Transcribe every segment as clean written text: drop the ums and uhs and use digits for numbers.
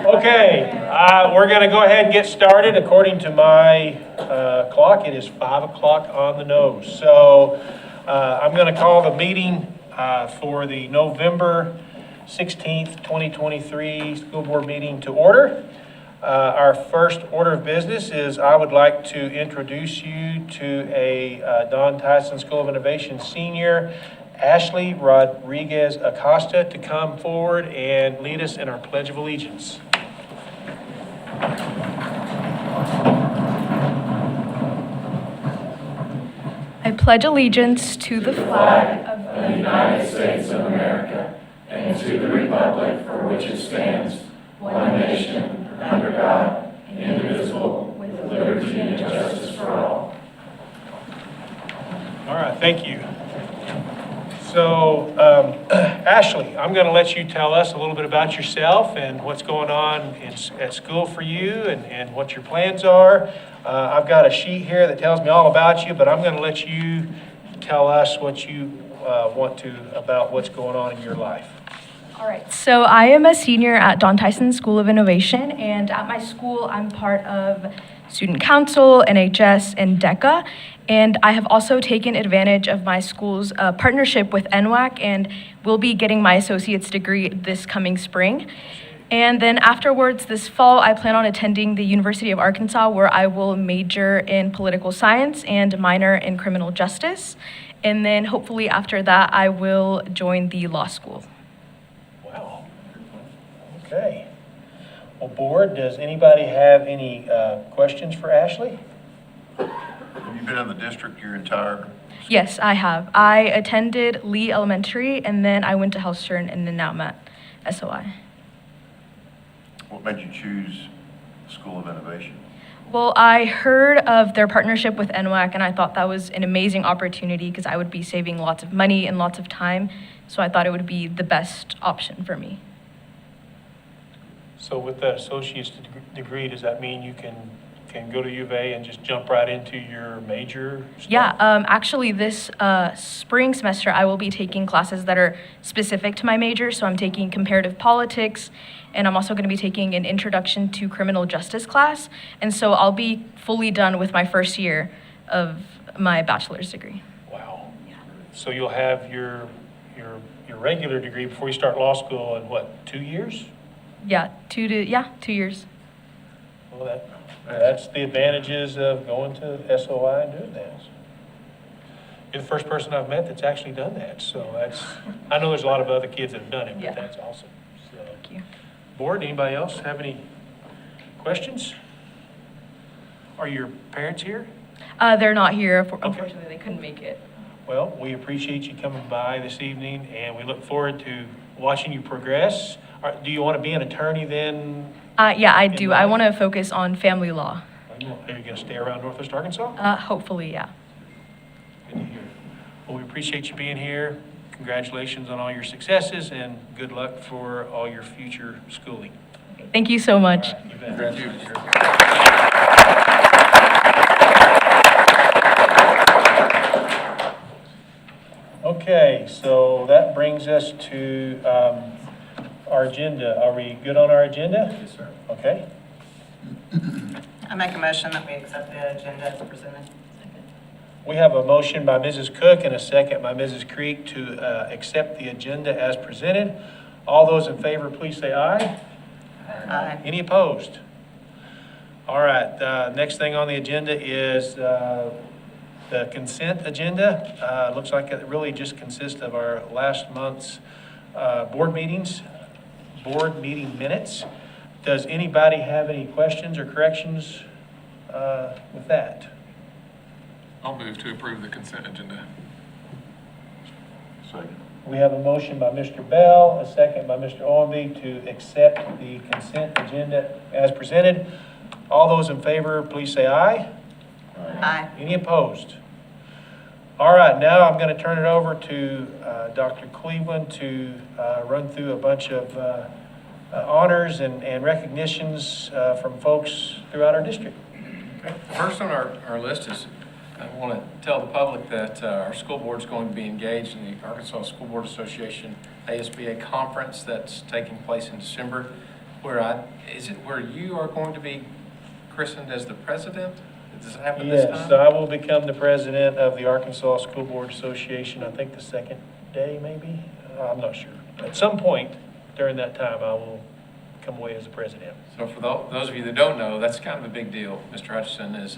Okay, we're going to go ahead and get started. According to my clock, it is 5 o'clock on the nose. So I'm going to call the meeting for the November 16th, 2023 school board meeting to order. Our first order of business is I would like to introduce you to a Don Tyson School of Innovation senior, Ashley Rodriguez Acosta, to come forward and lead us in our Pledge of Allegiance. I pledge allegiance to the flag of the United States of America and to the republic for which it stands, one nation, under God, indivisible, with liberty and justice for all. All right, thank you. So, Ashley, I'm going to let you tell us a little bit about yourself and what's going on at school for you and what your plans are. I've got a sheet here that tells me all about you, but I'm going to let you tell us what you want to about what's going on in your life. All right, so I am a senior at Don Tyson School of Innovation, and at my school, I'm part of Student Council, NHS, and DECA, and I have also taken advantage of my school's partnership with NWAC, and will be getting my associate's degree this coming spring. And then afterwards, this fall, I plan on attending the University of Arkansas, where I will major in political science and minor in criminal justice. And then hopefully after that, I will join the law school. Wow. Okay. Well, board, does anybody have any questions for Ashley? Have you been in the district your entire? Yes, I have. I attended Lee Elementary, and then I went to Hellstern, and then now I'm at SOI. What made you choose School of Innovation? Well, I heard of their partnership with NWAC, and I thought that was an amazing opportunity because I would be saving lots of money and lots of time. So I thought it would be the best option for me. So with that associate's degree, does that mean you can go to U of A and just jump right into your major stuff? Yeah, actually this spring semester, I will be taking classes that are specific to my major. So I'm taking comparative politics, and I'm also going to be taking an introduction to criminal justice class. And so I'll be fully done with my first year of my bachelor's degree. Wow. Yeah. So you'll have your regular degree before you start law school in what, 2 years? Yeah, 2 years. Well, that's the advantages of going to SOI and doing that. You're the first person I've met that's actually done that. So I know there's a lot of other kids that have done it, but Yeah. that's awesome. So, Thank you. board, anybody else have any questions? Are your parents here? They're not here. Unfortunately, they couldn't make it. Well, we appreciate you coming by this evening, and we look forward to watching you progress. Do you want to be an attorney then? Yeah, I do. I want to focus on family law. Are you going to stay around Northwest Arkansas? Hopefully, yeah. Good to hear. Well, we appreciate you being here. Congratulations on all your successes, and good luck for all your future schooling. Okay, thank you so much. All right, you bet. Thank you. Okay, so that brings us to our agenda. Are we good on our agenda? Yes, sir. Okay. I make a motion that we accept the agenda as presented. We have a motion by Mrs. Cook and a second by Mrs. Creek to accept the agenda as presented. All those in favor, please say aye. Aye. Any opposed? All right, next thing on the agenda is the consent agenda. Looks like it really just consists of our last month's board meeting minutes. Does anybody have any questions or corrections with that? I'll move to approve the consent agenda. Second. We have a motion by Mr. Bell, a second by Mr. Owenby to accept the consent agenda as presented. All those in favor, please say aye. Aye. Any opposed? All right, now I'm going to turn it over to Dr. Cleveland to run through a bunch of honors and recognitions from folks throughout our district. Okay. First on our list is I want to tell the public that our school board is going to be engaged in the Arkansas School Board Association ASBA conference that's taking place in December, is it where you are going to be christened as the president? Does it happen this Yes, time? I will become the president of the Arkansas School Board Association, I think the second day maybe, I'm not sure. At some point during that time, I will come away as the president. So for those of you that don't know, that's kind of a big deal. Mr. Hutchison is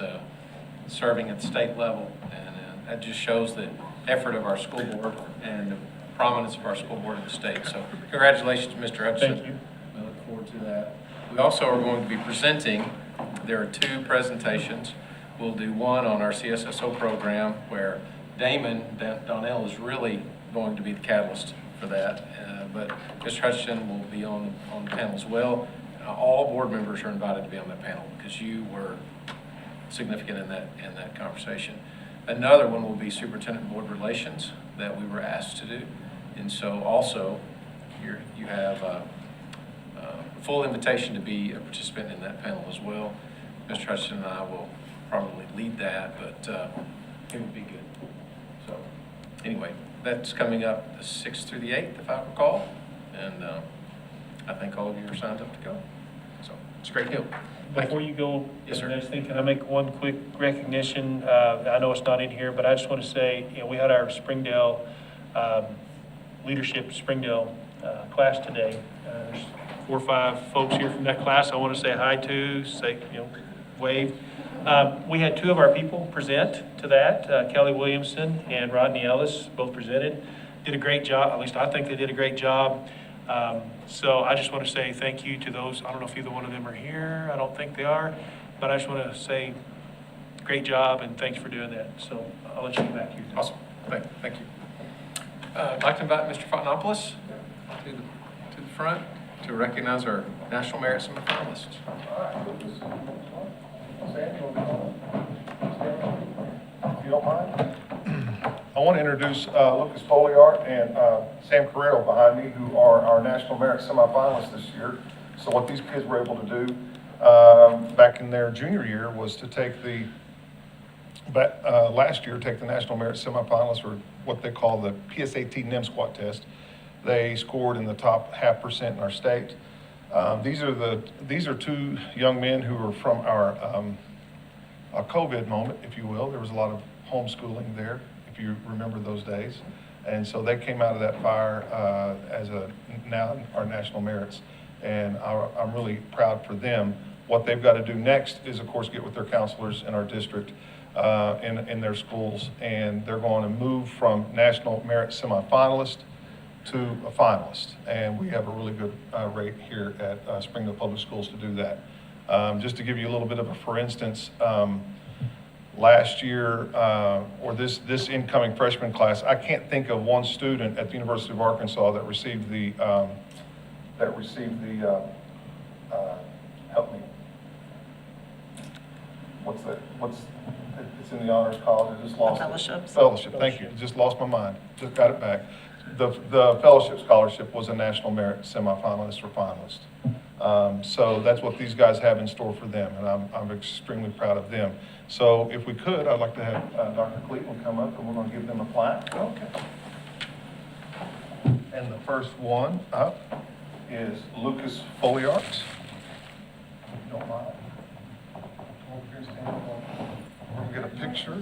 serving at the state level, and that just shows the effort of our school board and the prominence of our school board in the state. So congratulations to Mr. Hutchison. Thank you. We look forward to that. We also are going to be presenting, there are 2 presentations. We'll do one on our CSSO program where Damon Donnell is really going to be the catalyst for that. But Mr. Hutchison will be on the panel as well. All board members are invited to be on that panel because you were significant in that conversation. Another one will be superintendent board relations that we were asked to do. And so also you have a full invitation to be a participant in that panel as well. Mr. Hutchison and I will probably lead that, but it would be good. So anyway, that's coming up the 6th through the 8th, if I recall. And I think all of you are signed up to go. So it's a great deal. Thank Before you. you go Yes, to sir. the next thing, can I make one quick recognition? I know it's not in here, but I just want to say, we had our Springdale, Leadership Springdale class today. There's 4 or 5 folks here from that class I want to say hi to, say, wave. We had 2 of our people present to that, Kelly Williamson and Rodney Ellis, both presented. Did a great job, at least I think they did a great job. So I just want to say thank you to those. I don't know if either one of them are here. I don't think they are, but I just want to say great job and thanks for doing that. So I'll let you get back to your. Awesome. Thank you. I'd like to invite Mr. Fontanopolis to the front to recognize our National Merit semifinalists. If you don't mind. I want to introduce Lucas Folliart and Sam Carrero behind me, who are our National Merit semifinalists this year. So what these kids were able to do back in their junior year was to take last year, take the National Merit semifinalists, or what they call the PSAT NIM squat test. They scored in the top 0.5% in our state. These are 2 young men who are from our COVID moment, if you will. There was a lot of homeschooling there, if you remember those days. And so they came out of that fire as now our national merits. And I'm really proud for them. What they've got to do next is, of course, get with their counselors in our district, in their schools. And they're going to move from national merit semifinalist to a finalist. And we have a really good rate here at Springdale Public Schools to do that. Just to give you a little bit of a for instance, last year, or this incoming freshman class, I can't think of one student at the University of Arkansas that received the help me. It's in the honors college. I just lost it. Fellowships. Fellowship. Thank you. Just lost my mind. Just got it back. The fellowship scholarship was a national merit semifinalist or finalist. So that's what these guys have in store for them, and I'm extremely proud of them. So if we could, I'd like to have Dr. Cleveland come up, and we're going to give them a plaque. Okay. And the first one up is Lucas Folliart. If you don't mind. Come over here and stand up. We're going to get a picture.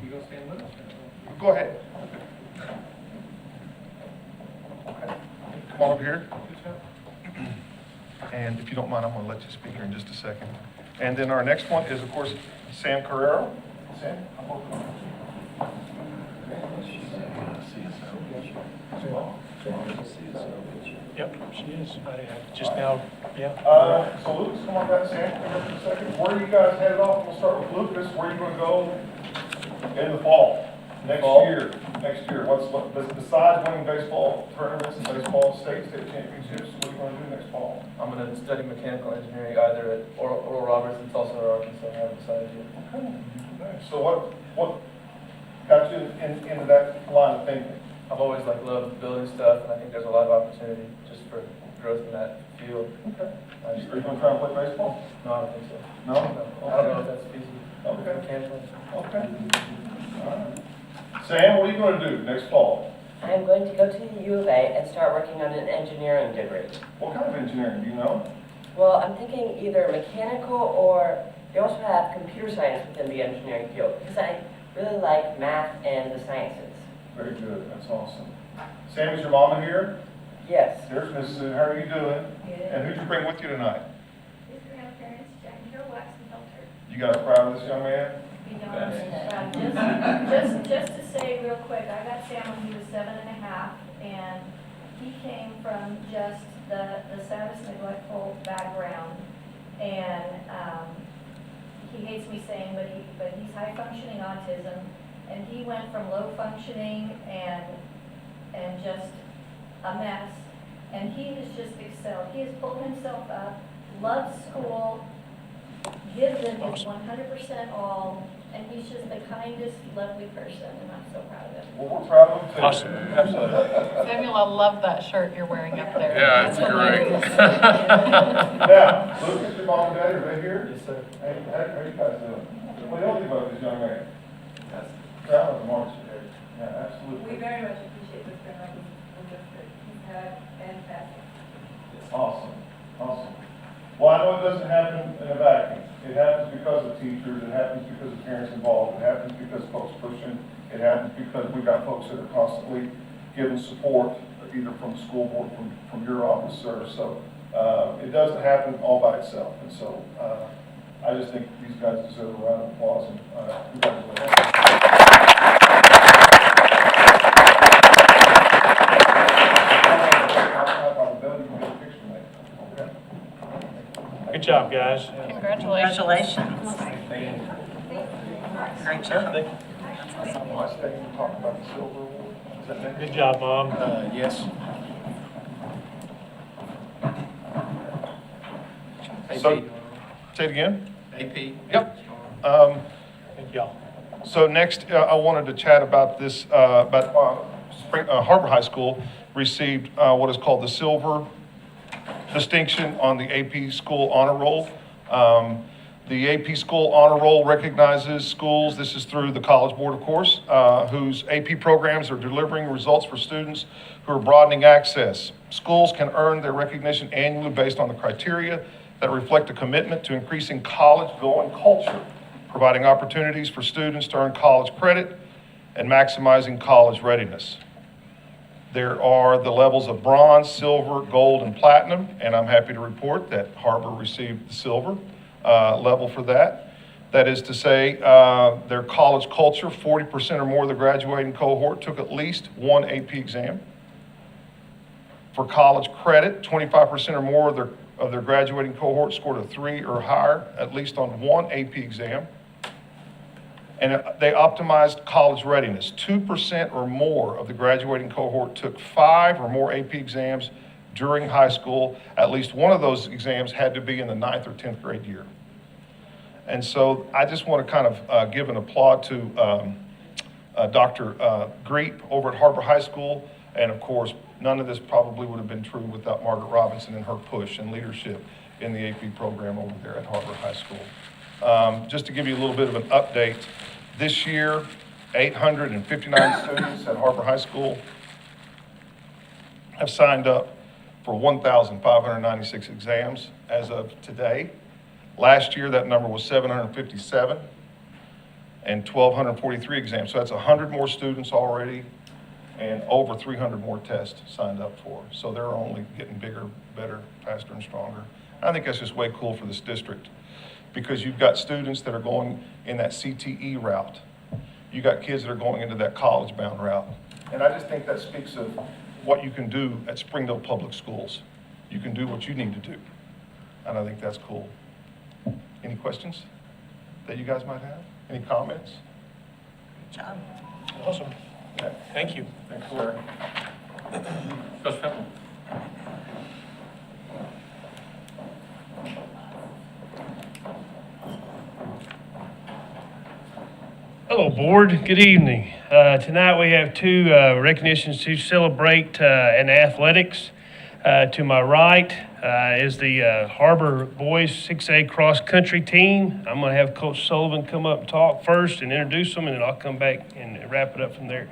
You gonna stand with us? Go ahead. Okay. Come on over here. And if you don't mind, I'm going to let you speak here in just a second. And then our next one is, of course, Sam Carrero. Sam, come over. Yep, she is. Just now, yeah. So Lucas, come on back, Sam, come here for a second. Where are you guys headed off? We'll start with Lucas. Where are you going to go in the fall? Next year. Besides winning baseball tournaments and baseball state championships, what are you going to do next fall? I'm going to study mechanical engineering either at Oral Roberts in Tulsa or Arkansas. I haven't decided yet. Okay. So what got you into that line of thinking? I've always loved building stuff, and I think there's a lot of opportunity just for growth in that field. Okay. Are you going to try and play baseball? No, I don't think so. No? I don't know if that's feasible. Okay, Mechanical. okay. All right. Sam, what are you going to do next fall? I'm going to go to the U of A and start working on an engineering degree. What kind of engineering, do you know? Well, I'm thinking either mechanical or they also have computer science within the engineering field because I really like math and the sciences. Very good, that's awesome. Sam, is your mama here? Yes. There's Mrs. How are you doing? Good. And who'd you bring with you tonight? His grandparents, Jack and Joe Wax and Filter. You guys proud of this young man? Be just to say real quick, I got Sam when he was 7.5, and he came from just the saddest neglectful background. And he hates me saying, but he's high functioning autism, and he went from low functioning and just a mess. And he has just excelled. He has pulled himself up, loves school, gives it his 100% all, and he's just the kindest, lovely person, and I'm so proud of him. Well, we're proud of him too. Awesome. Absolutely. Samuel, I love that shirt you're wearing up there. Yeah, it's great. Now, Luke, is your mom and dad, are they here? Yes, sir. Hey, how are you guys doing? What do you think about this young man? Proud of him, aren't you? Yeah, absolutely. We very much appreciate this friend like he's fantastic. Awesome, awesome. Well, I know it doesn't happen in a vacuum. It happens because of teachers, it happens because of parents involved, it happens because folks pushing, it happens because we've got folks that are constantly giving support, either from the school board, from your office, sir. So it doesn't happen all by itself. And so I just think these guys deserve a round of applause and congratulations. Good job, guys. Congratulations. Great job. Last thing to talk about the silver award. Is that next? Good job, Mom. Yes. So, say it again? AP? Yep. Thank y'all. So next, I wanted to chat about this, Harbor High School received what is called the Silver Distinction on the AP School Honor Roll. The AP School Honor Roll recognizes schools, this is through the College Board, of course, whose AP programs are delivering results for students who are broadening access. Schools can earn their recognition annually based on the criteria that reflect a commitment to increasing college-going culture, providing opportunities for students to earn college credit, and maximizing college readiness. There are the levels of bronze, silver, gold, and platinum, and I'm happy to report that Har-BER received the silver level for that. That is to say, their college culture, 40% or more of the graduating cohort took at least one AP exam. For college credit, 25% or more of their graduating cohort scored a 3 or higher, at least on one AP exam. And they optimized college readiness. 2% or more of the graduating cohort took 5 or more AP exams during high school. At least one of those exams had to be in the 9th or 10th grade year. And so I just want to kind of give an applaud to Dr. Greep over at Har-BER High School. And of course, none of this probably would have been true without Margaret Robinson and her push and leadership in the AP program over there at Har-BER High School. Just to give you a little bit of an update, this year, 859 students at Har-BER High School have signed up for 1,596 exams as of today. Last year, that number was 757 and 1,243 exams. So that's 100 more students already and over 300 more tests signed up for. So they're only getting bigger, better, faster, and stronger. I think that's just way cool for this district, because you've got students that are going in that CTE route. You got kids that are going into that college-bound route. And I just think that speaks of what you can do at Springdale Public Schools. You can do what you need to do. And I think that's cool. Any questions that you guys might have? Any comments? Good job. Awesome. Thank you. Thanks, sir. Coach Pemble? Hello, Board. Good evening. Tonight we have two recognitions to celebrate in athletics. To my right, is the Har-BER Boys 6A Cross Country Team. I'm going to have Coach Sullivan come up and talk first and introduce them, and then I'll come back and wrap it up from there.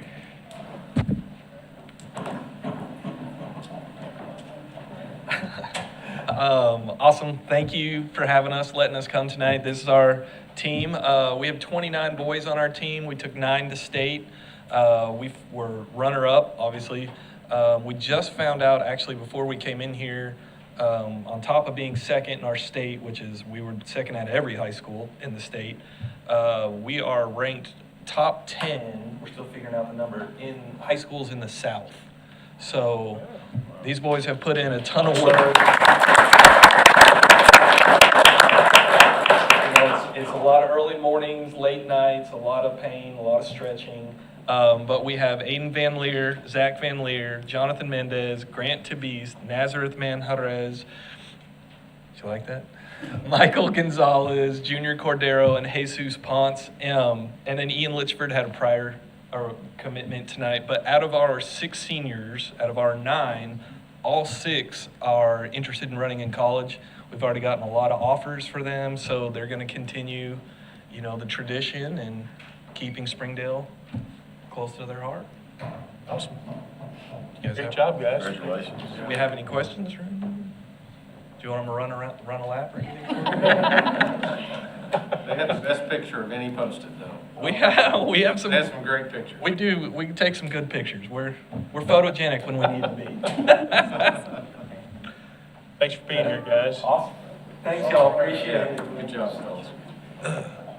Awesome. Thank you for having us, letting us come tonight. This is our team. We have 29 boys on our team. We took 9 to state. We were runner-up, obviously. We just found out, actually, before we came in here, on top of being second in our state, which is we were second at every high school in the state, we are ranked top 10, we're still figuring out the number, in high schools in the South. So these boys have put in a ton of work. It's a lot of early mornings, late nights, a lot of pain, a lot of stretching. But we have Aiden Van Leer, Zach Van Leer, Jonathan Mendez, Grant Tabis, Nazareth Manjarez. Did you like that? Michael Gonzalez, Junior Cordero, and Jesus Ponce. And then Ian Litchford had a prior commitment tonight. But out of our 6 seniors, out of our 9, all 6 are interested in running in college. We've already gotten a lot of offers for them, so they're going to continue, the tradition and keeping Springdale close to their heart. Awesome. You guys Great have- job, guys. Congratulations. Do we have any questions? Do you want them to run a lap or anything? They had the best picture of any posted, though. We have some. They had some great pictures. We do. We can take some good pictures. We're photogenic when we need to be. Thanks for being here, guys. Awesome. Thanks, y'all. Appreciate it. Good job, fellas.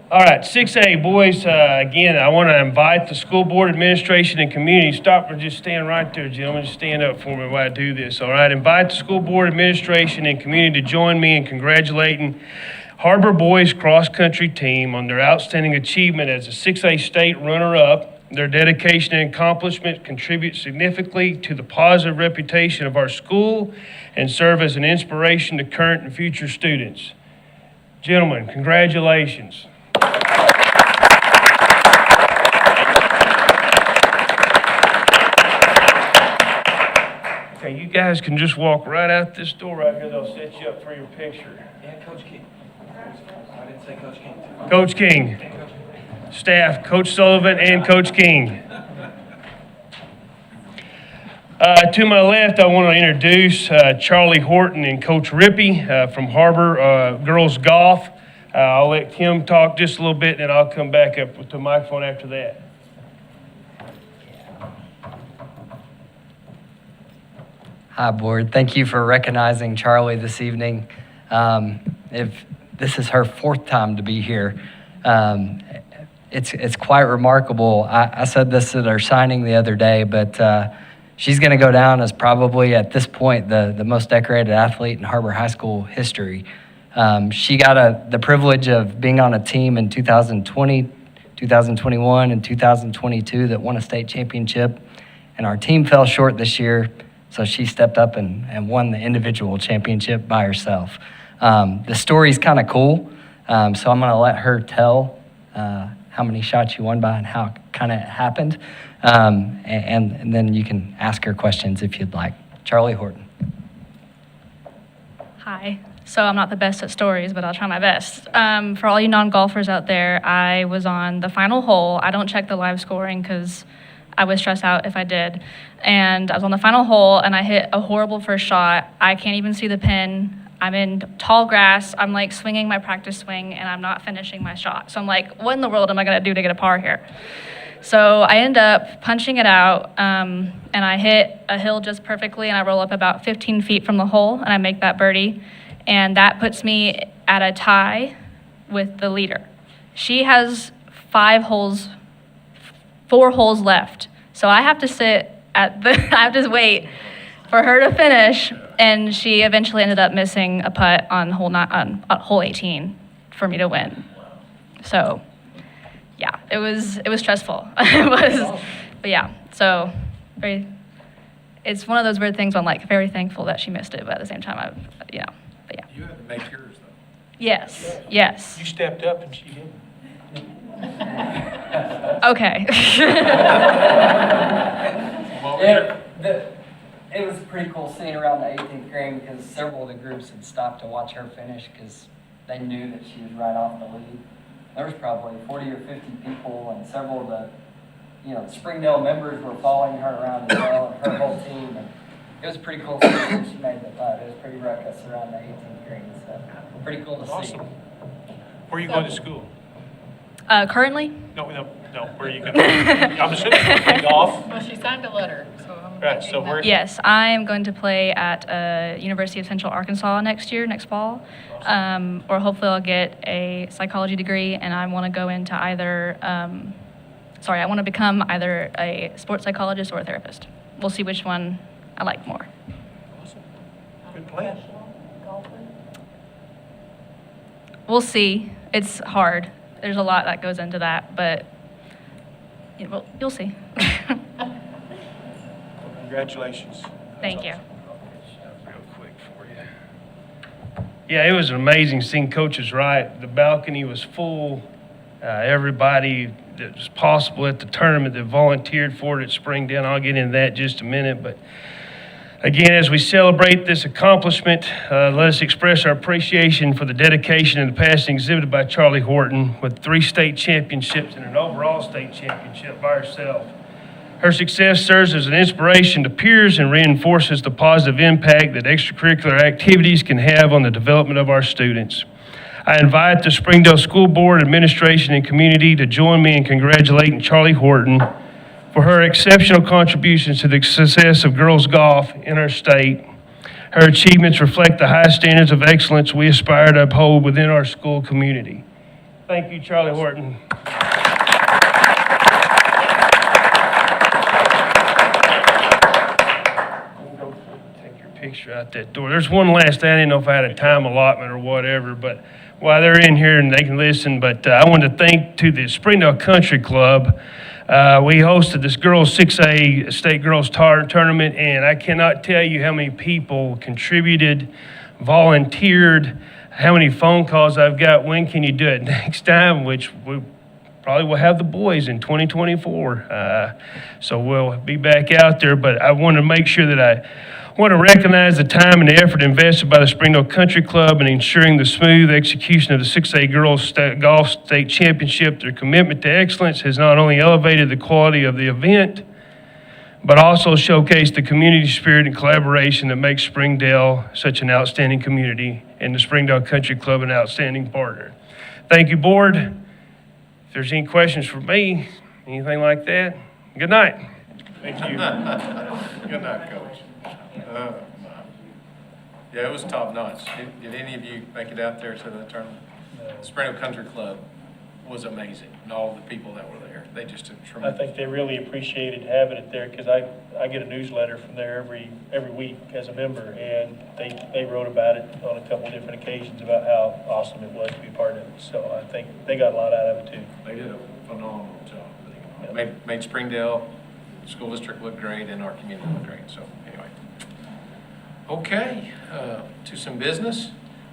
All right, 6A boys, again, I want to invite the school board administration and community. Stop or just stand right there, gentlemen. Just stand up for me while I do this. All right, invite the school board administration and community to join me in congratulating Har-BER Boys Cross Country Team on their outstanding achievement as a 6A state runner-up. Their dedication and accomplishment contribute significantly to the positive reputation of our school and serve as an inspiration to current and future students. Gentlemen, congratulations. Okay, you guys can just walk right out this door right here. They'll set you up for your picture. Yeah, Coach King. I didn't say Coach King. Coach King, staff, Coach Sullivan and Coach King. To my left, I want to introduce Charlie Horton and Coach Rippey from Har-BER Girls Golf. I'll let Kim talk just a little bit, and then I'll come back up with the microphone after that. Hi, board. Thank you for recognizing Charlie this evening. If this is her 4th time to be here, it's quite remarkable. I said this at our signing the other day, but she's going to go down as probably at this point the most decorated athlete in Har-BER High School history. She got the privilege of being on a team in 2020, 2021, and 2022 that won a state championship, and our team fell short this year. So she stepped up and won the individual championship by herself. The story's kind of cool, so I'm going to let her tell how many shots you won by and how it kind of happened. And then you can ask her questions if you'd like. Charlie Horton. Hi. So I'm not the best at stories, but I'll try my best. For all you non-golfers out there, I was on the final hole. I don't check the live scoring because I would stress out if I did. And I was on the final hole, and I hit a horrible first shot. I can't even see the pin. I'm in tall grass. I'm like swinging my practice swing, and I'm not finishing my shot. So I'm like, what in the world am I going to do to get a par here? So I end up punching it out, and I hit a hill just perfectly, and I roll up about 15 feet from the hole, and I make that birdie. And that puts me at a tie with the leader. She has 4 holes left. So I have to sit I have to wait for her to finish, and she eventually ended up missing a putt on hole 18 for me to win. So, yeah, it was stressful. But yeah, so it's one of those weird things where I'm like very thankful that she missed it, but at the same time, but yeah. You had to make yours, though. Yes. You stepped up and she didn't. Okay. it was pretty cool seeing her around the 18th grade because several of the groups had stopped to watch her finish because they knew that she was right off the lead. There was probably 40 or 50 people, and several of the, Springdale members were following her around as well, and her whole team. And it was pretty cool to see when she made the putt. It was pretty ruckus around the 18th green, so pretty cool to see. Awesome. Where are you going to school? Currently, No, where are you going? I'm assuming you're going to golf. Well, she signed a letter, so I'm. Right, so where? yes, I am going to play at University of Central Arkansas next fall. Or hopefully I'll get a psychology degree, and I want to go into either, I want to become either a sports psychologist or a therapist. We'll see which one I like more. Awesome. Good plan. We'll see. It's hard. There's a lot that goes into that, but you'll see. Congratulations. Thank you. Real quick for you. Yeah, it was amazing seeing coaches right. The balcony was full. Everybody that was possible at the tournament that volunteered for it at Springdale. I'll get into that in just a minute. But again, as we celebrate this accomplishment, let us express our appreciation for the dedication and the passion exhibited by Charlie Horton with 3 state championships and an overall state championship by herself. Her success serves as an inspiration to peers and reinforces the positive impact that extracurricular activities can have on the development of our students. I invite the Springdale School Board, administration, and community to join me in congratulating Charlie Horton for her exceptional contributions to the success of girls golf in our state. Her achievements reflect the high standards of excellence we aspire to uphold within our school community. Thank you, Charlie Horton. Take your picture out that door. There's one last thing. I didn't know if I had a time allotment or whatever, but while they're in here and they can listen, but I want to thank to the Springdale Country Club. We hosted this girls 6A state girls tournament, and I cannot tell you how many people contributed, volunteered, how many phone calls I've got. When can you do it next time? Which we probably will have the boys in 2024. So we'll be back out there, but I want to make sure that I want to recognize the time and the effort invested by the Springdale Country Club in ensuring the smooth execution of the 6A Girls Golf State Championship. Their commitment to excellence has not only elevated the quality of the event, but also showcased the community spirit and collaboration that makes Springdale such an outstanding community and the Springdale Country Club an outstanding partner. Thank you, Board. If there's any questions for me, anything like that, good night. Thank you. Good night, Coach. Yeah, it was top notch. Did any of you make it out there to the tournament? Springdale Country Club was amazing, and all the people that were there. They just did I tremendous. think they really appreciated having it there because I get a newsletter from there every week as a member, and they wrote about it on a couple different occasions about how awesome it was to be part of it. So I think they got a lot out of it too. They did a phenomenal job. Made Springdale School District look great and our community look great. So anyway. Okay, to some business.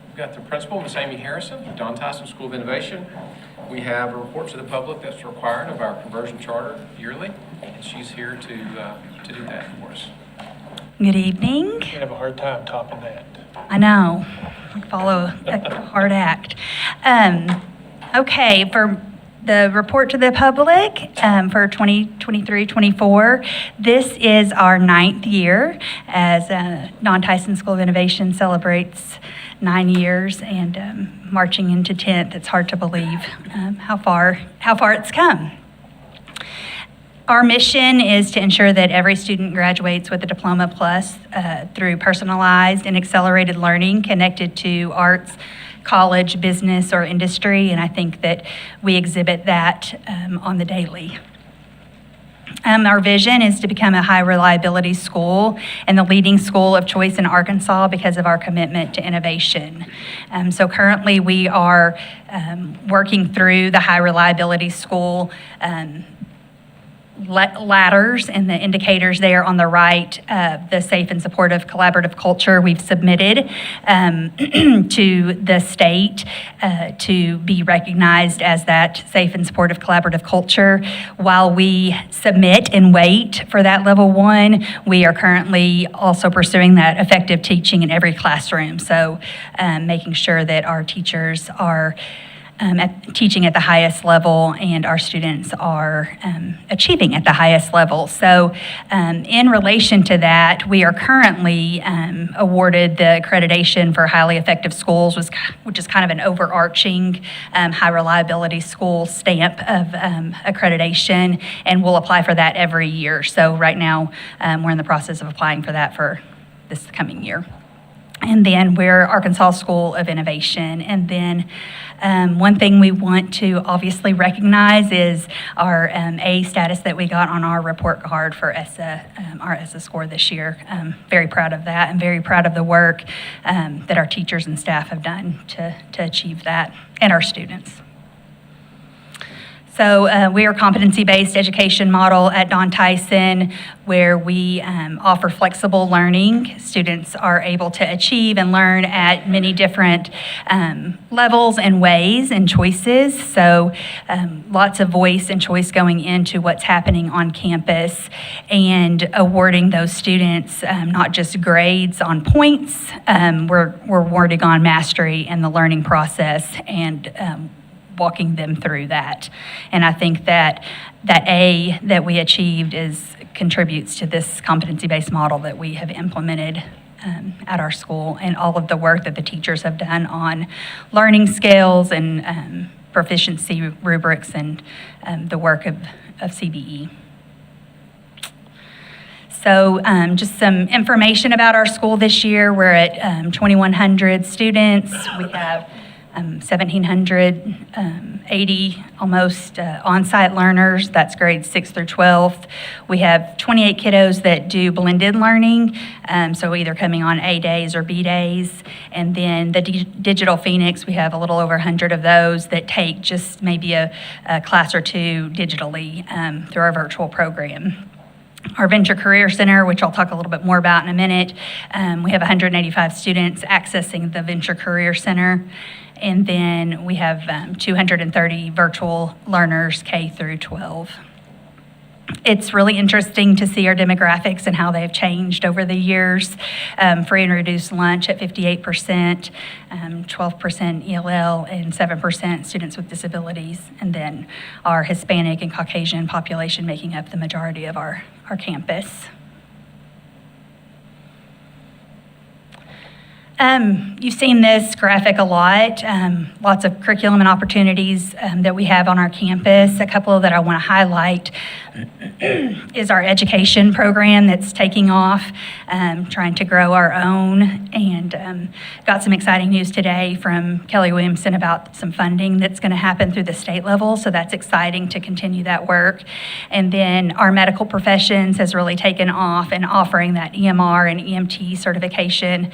We've got the principal, Ms. Amy Harrison, Don Tyson School of Innovation. We have a report to the public that's required of our conversion charter yearly, and she's here to do that for us. Good evening. I have a hard time topping that. I know, follow a hard act. Okay, for the report to the public for 2023-24, this is our 9th year as Don Tyson School of Innovation celebrates 9 years and marching into 10th. It's hard to believe how far it's come. Our mission is to ensure that every student graduates with a Diploma Plus through personalized and accelerated learning connected to arts, college, business, or industry, and I think that we exhibit that on the daily. Our vision is to become a high reliability school and the leading school of choice in Arkansas because of our commitment to innovation. So currently we are working through the high reliability school ladders and the indicators there on the right, the safe and supportive collaborative culture we've submitted to the state to be recognized as that safe and supportive collaborative culture. While we submit and wait for that level 1, we are currently also pursuing that effective teaching in every classroom. So making sure that our teachers are teaching at the highest level and our students are achieving at the highest level. So in relation to that, we are currently awarded the accreditation for highly effective schools, which is kind of an overarching high reliability school stamp of accreditation, and we'll apply for that every year. So right now, we're in the process of applying for that for this coming year. And then we're Arkansas School of Innovation. And then one thing we want to obviously recognize is our A status that we got on our report card for ESSA, our ESSA score this year. Very proud of that and very proud of the work that our teachers and staff have done to achieve that, and our students. So we are a competency-based education model at Don Tyson, where we offer flexible learning. Students are able to achieve and learn at many different levels and ways and choices. So lots of voice and choice going into what's happening on campus, and awarding those students not just grades on points. We're awarding on mastery and the learning process, and walking them through that. And I think that A that we achieved contributes to this competency-based model that we have implemented at our school, and all of the work that the teachers have done on learning scales and proficiency rubrics and the work of CBE. So just some information about our school this year. We're at 2,100 students. We have 1,780 almost on-site learners. That's grades 6 through 12. We have 28 kiddos that do blended learning, so either coming on A days or B days. And then the Digital Phoenix, we have a little over 100 of those that take just maybe a class or two digitally through our virtual program. Our Venture Career Center, which I'll talk a little bit more about in a minute, we have 185 students accessing the Venture Career Center. And then we have 230 virtual learners K through 12. It's really interesting to see our demographics and how they've changed over the years. Free and reduced lunch at 58%, 12% ELL, and 7% students with disabilities. And then our Hispanic and Caucasian population making up the majority of our campus. You've seen this graphic a lot, lots of curriculum and opportunities that we have on our campus. A couple that I want to highlight is our education program that's taking off, trying to grow our own, and got some exciting news today from Kelly Williamson about some funding that's going to happen through the state level, so that's exciting to continue that work. And then our medical professions has really taken off and offering that EMR and EMT certification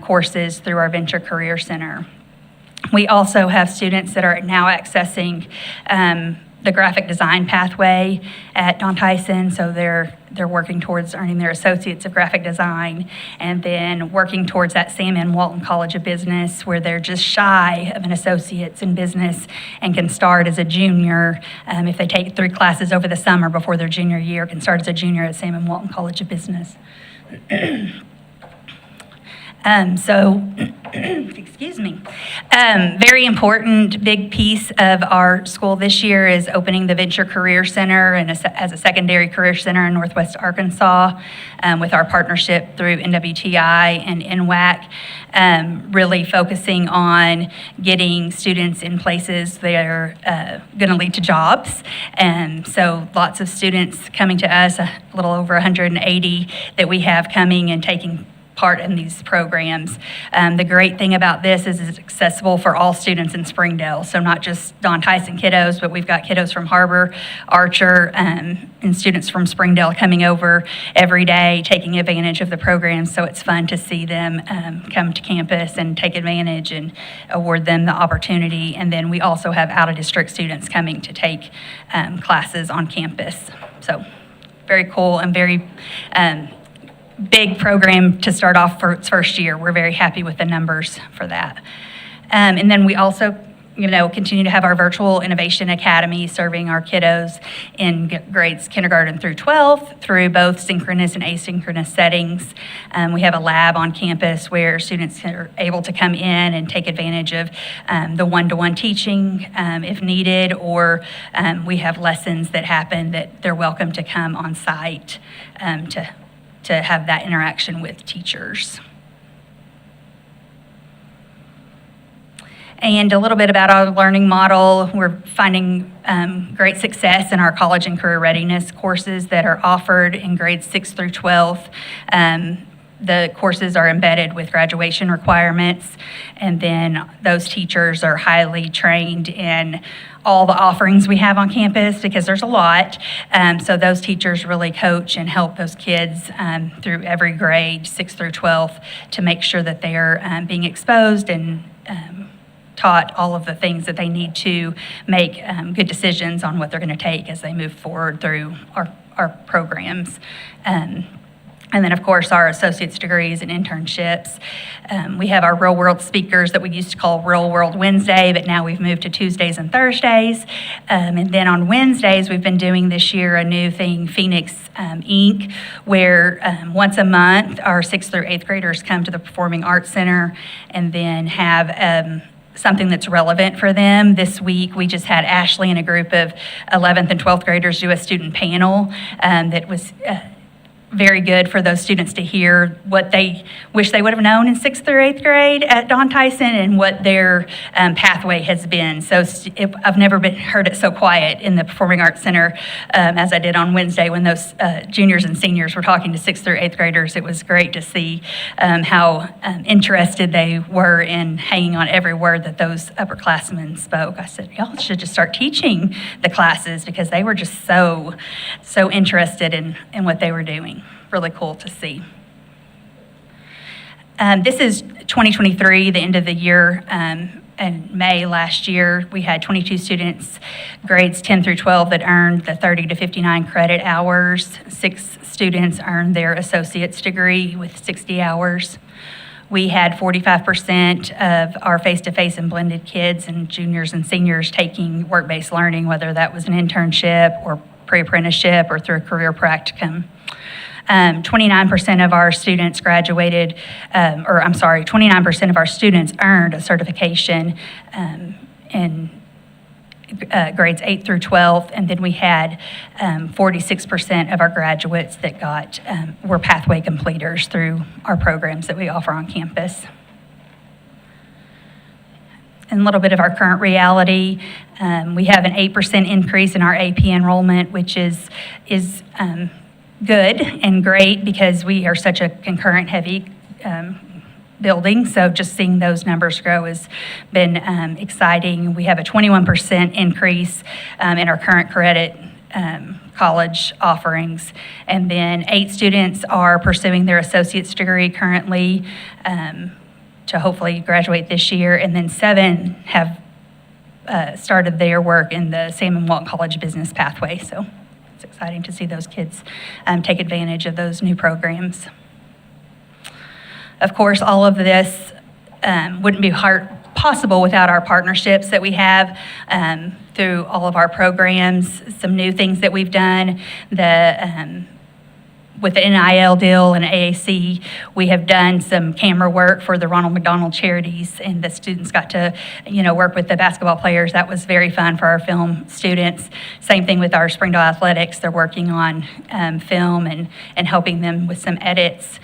courses through our Venture Career Center. We also have students that are now accessing the graphic design pathway at Don Tyson, so they're working towards earning their Associates of Graphic Design, and then working towards that Sam M. Walton College of Business, where they're just shy of an Associate's in Business and can start as a junior. If they take 3 classes over the summer before their junior year, can start as a junior at Sam M. Walton College of Business. Excuse me. Very important, big piece of our school this year is opening the Venture Career Center and as a secondary career center in Northwest Arkansas with our partnership through NWTI and NWAC, really focusing on getting students in places that are going to lead to jobs. And so lots of students coming to us, a little over 180 that we have coming and taking part in these programs. The great thing about this is it's accessible for all students in Springdale. So not just Don Tyson kiddos, but we've got kiddos from HAR-BER, Archer, and students from Springdale coming over every day, taking advantage of the program. So it's fun to see them come to campus and take advantage and award them the opportunity. And then we also have out-of-district students coming to take classes on campus. So very cool and very big program to start off for its first year. We're very happy with the numbers for that. And then we also, continue to have our virtual innovation academy serving our kiddos in grades kindergarten through 12 through both synchronous and asynchronous settings. We have a lab on campus where students are able to come in and take advantage of the one-to-one teaching if needed, or we have lessons that happen that they're welcome to come on site to have that interaction with teachers. And a little bit about our learning model. We're finding great success in our college and career readiness courses that are offered in grades 6 through 12. The courses are embedded with graduation requirements, and then those teachers are highly trained in all the offerings we have on campus because there's a lot. So those teachers really coach and help those kids through every grade, 6 through 12, to make sure that they are being exposed and taught all of the things that they need to make good decisions on what they're going to take as they move forward through our programs. And then, of course, our associate's degrees and internships. We have our real world speakers that we used to call Real World Wednesday, but now we've moved to Tuesdays and Thursdays. And then on Wednesdays, we've been doing this year a new thing, Phoenix Inc., where once a month, our 6th through 8th graders come to the Performing Arts Center and then have something that's relevant for them. This week, we just had Ashley and a group of 11th and 12th graders do a student panel that was very good for those students to hear what they wish they would have known in 6th through 8th grade at Don Tyson and what their pathway has been. So I've never heard it so quiet in the Performing Arts Center as I did on Wednesday when those juniors and seniors were talking to 6th through 8th graders. It was great to see how interested they were in hanging on every word that those upperclassmen spoke. I said, y'all should just start teaching the classes because they were just so interested in what they were doing. Really cool to see. This is 2023, the end of the year. In May last year, we had 22 students, grades 10 through 12, that earned the 30 to 59 credit hours. 6 students earned their associate's degree with 60 hours. We had 45% of our face-to-face and blended kids and juniors and seniors taking work-based learning, whether that was an internship or pre-apprenticeship or through a career practicum. 29% of our students graduated, 29% of our students earned a certification in grades 8 through 12, and then we had 46% of our graduates that were pathway completers through our programs that we offer on campus. And a little bit of our current reality, we have an 8% increase in our AP enrollment, which is good and great because we are such a concurrent heavy building. So just seeing those numbers grow has been exciting. We have a 21% increase in our current credit college offerings. And then 8 students are pursuing their associate's degree currently to hopefully graduate this year. And then 7 have started their work in the Sam and Walton College business pathway. So it's exciting to see those kids take advantage of those new programs. Of course, all of this wouldn't be possible without our partnerships that we have through all of our programs. Some new things that we've done, with the NIL deal and AAC, we have done some camera work for the Ronald McDonald Charities, and the students got to, work with the basketball players. That was very fun for our film students. Same thing with our Springdale Athletics. They're working on film and helping them with some edits.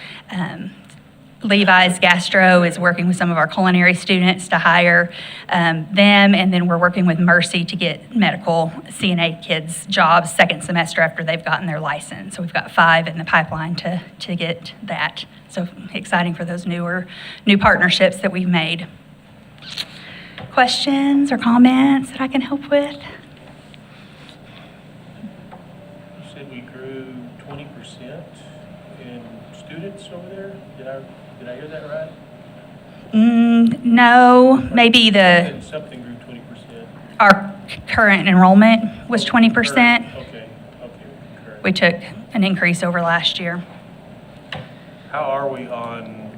Levi's Gastro is working with some of our culinary students to hire them, and then we're working with Mercy to get medical CNA kids jobs second semester after they've gotten their license. So we've got 5 in the pipeline to get that. So exciting for those new partnerships that we've made. Questions or comments that I can help with? You said we grew 20% in students over there? Did I hear that right? No, maybe Something grew 20%. our current enrollment was 20%. Okay, correct. We took an increase over last year. How are we on,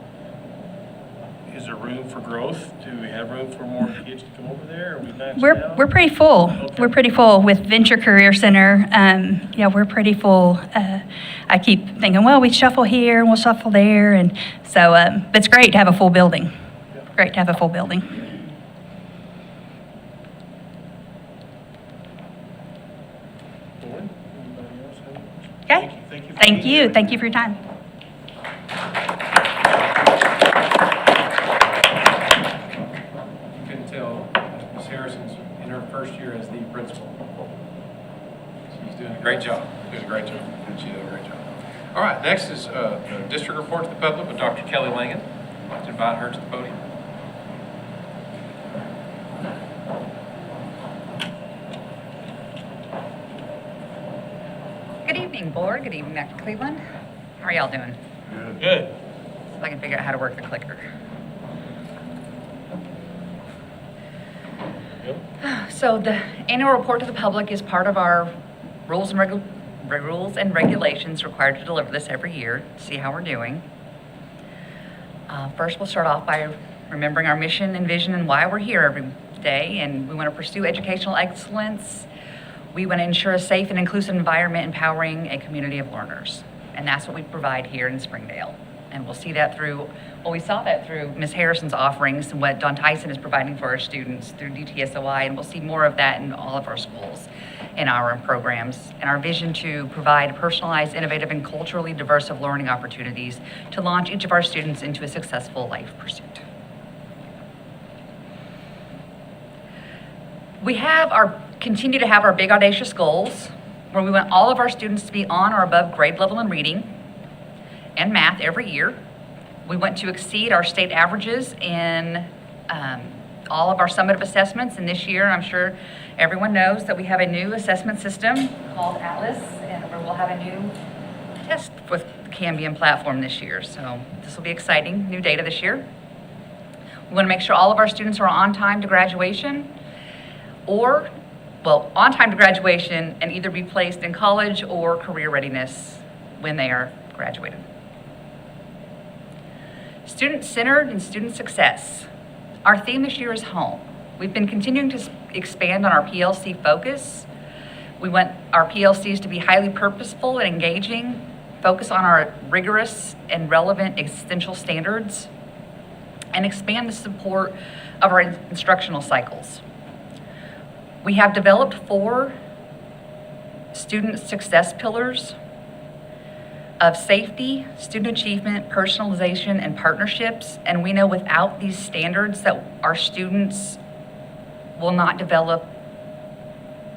is there room for growth? Do we have room for more kids to come over there? Are we maxed out? We're pretty full. Okay. We're pretty full with Venture Career Center. Yeah, we're pretty full. I keep thinking, well, we shuffle here and we'll shuffle there, and so but it's great to have a full building. Great to have a full building. Lauren, anybody else have any questions? Okay. Thank you. Thank you. Thank you for your time. You can tell Ms. Harrison's in her first year as the principal. She's doing a great job. Doing a great job. She's doing a great job. All right, next is the district report to the public with Dr. Kelly Langan. I'd like to invite her to the podium. Good evening, board. Good evening, Dr. Cleveland. How are y'all doing? Good. So I can figure out how to work the clicker. So the annual report to the public is part of our rules and regulations required to deliver this every year, to see how we're doing. First, we'll start off by remembering our mission and vision and why we're here every day. And we want to pursue educational excellence. We want to ensure a safe and inclusive environment, empowering a community of learners. And that's what we provide here in Springdale. And we'll see that through, well, we saw that through Ms. Harrison's offerings and what Don Tyson is providing for our students through DTSOI. And we'll see more of that in all of our schools in our programs. And our vision to provide personalized, innovative, and culturally diverse of learning opportunities to launch each of our students into a successful life pursuit. We continue to have our big audacious goals, where we want all of our students to be on or above grade level in reading and math every year. We want to exceed our state averages in all of our summative assessments. And this year, I'm sure everyone knows that we have a new assessment system called Atlas, and we'll have a new test with the Cambium platform this year. So this will be exciting, new data this year. We want to make sure all of our students are on time to graduation, on time to graduation, and either be placed in college or career readiness when they are graduated. Student-centered and student success. Our theme this year is home. We've been continuing to expand on our PLC focus. We want our PLCs to be highly purposeful and engaging, focus on our rigorous and relevant existential standards, and expand the support of our instructional cycles. We have developed 4 student success pillars of safety, student achievement, personalization, and partnerships. And we know without these standards that our students will not develop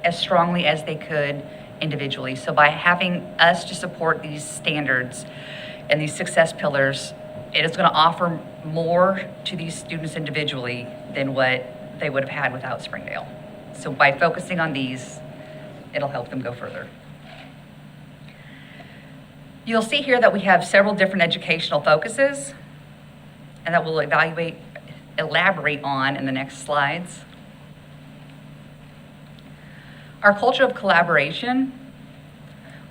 as strongly as they could individually. So by having us to support these standards and these success pillars, it is going to offer more to these students individually than what they would have had without Springdale. So by focusing on these, it'll help them go further. You'll see here that we have several different educational focuses, and that we'll elaborate on in the next slides. Our culture of collaboration.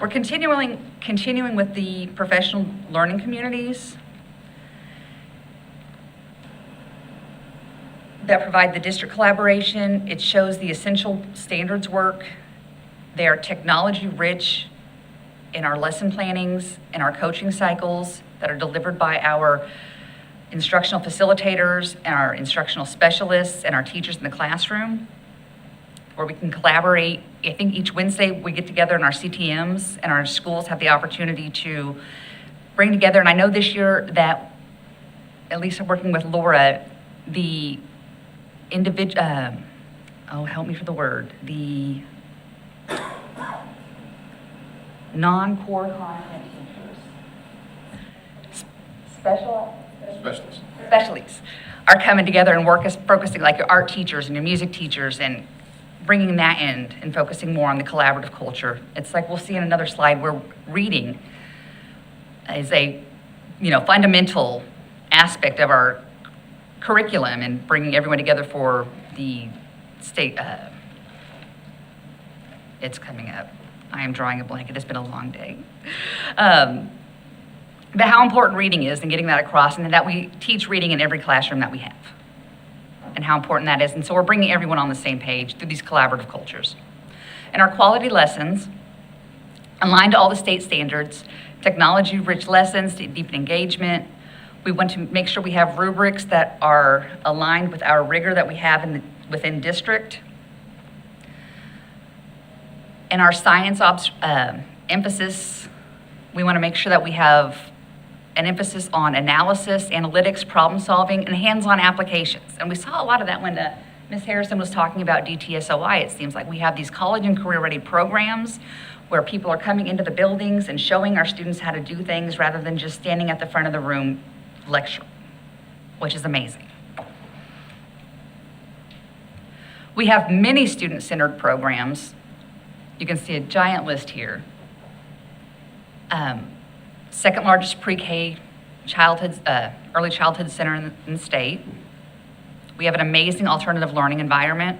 We're continuing with the professional learning communities that provide the district collaboration. It shows the essential standards work. They are technology rich in our lesson plannings and our coaching cycles that are delivered by our instructional facilitators and our instructional specialists and our teachers in the classroom, where we can collaborate. I think each Wednesday we get together in our CTMs, and our schools have the opportunity to bring together. And I know this year that at least working with Laura, the individual, help me for the word, the non-core content teachers. Specialists are coming together and focusing, like your art teachers and your music teachers, and bringing that in and focusing more on the collaborative culture. It's like we'll see in another slide where reading is a, fundamental aspect of our curriculum and bringing everyone together for the state. It's coming up. I am drawing a blank. It has been a long day. But how important reading is and getting that across, and that we teach reading in every classroom that we have, and how important that is. And so we're bringing everyone on the same page through these collaborative cultures. And our quality lessons, aligned to all the state standards, technology-rich lessons to deepen engagement. We want to make sure we have rubrics that are aligned with our rigor that we have within district. And our science emphasis, we want to make sure that we have an emphasis on analysis, analytics, problem solving, and hands-on applications. And we saw a lot of that when Ms. Harrison was talking about DTSOI. It seems like we have these college and career-ready programs where people are coming into the buildings and showing our students how to do things rather than just standing at the front of the room lecturing, which is amazing. We have many student-centered programs. You can see a giant list here. Second largest pre-K early childhood center in the state. We have an amazing alternative learning environment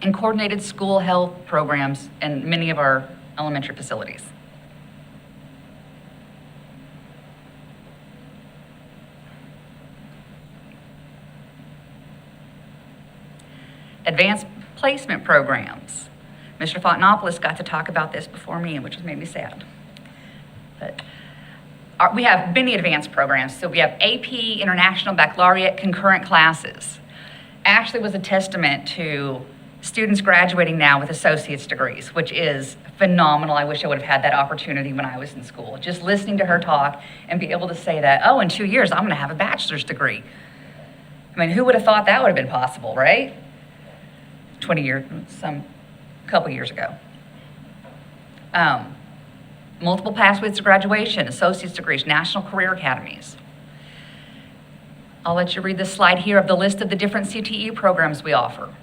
and coordinated school health programs in many of our elementary facilities. Advanced placement programs. Mr. Fontanopoulos got to talk about this before me, which made me sad. But we have many advanced programs. So we have AP, International Baccalaureate, concurrent classes. Actually was a testament to students graduating now with associate's degrees, which is phenomenal. I wish I would have had that opportunity when I was in school. Just listening to her talk and be able to say that, oh, in 2 years, I'm gonna have a bachelor's degree. I mean, who would have thought that would have been possible, right? 20 years, couple years ago. Multiple pathways to graduation, associate's degrees, national career academies. I'll let you read this slide here of the list of the different CTE programs we offer.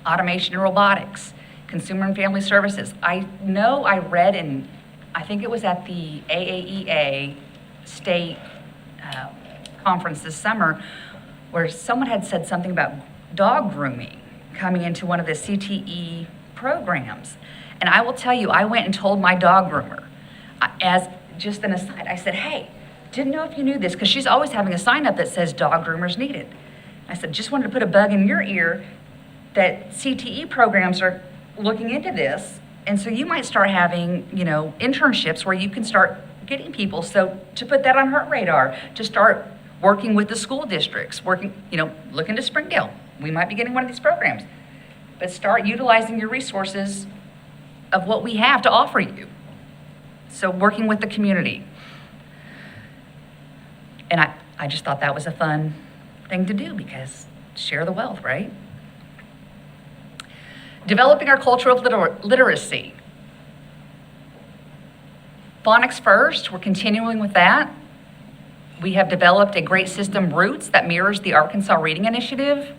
Automation and robotics, consumer and family services. I know I read in, I think it was at the AAEA state conference this summer, where someone had said something about dog grooming coming into one of the CTE programs. And I will tell you, I went and told my dog groomer, as just an aside, I said, hey, didn't know if you knew this, because she's always having a sign up that says dog groomers needed. I said, just wanted to put a bug in your ear that CTE programs are looking into this. And so you might start having, internships where you can start getting people. So to put that on her radar, to start working with the school districts, look into Springdale. We might be getting one of these programs. But start utilizing your resources of what we have to offer you. So working with the community. And I just thought that was a fun thing to do, because share the wealth, right? Developing our culture of literacy. Phonics First, we're continuing with that. We have developed a great system, Roots, that mirrors the Arkansas Reading Initiative.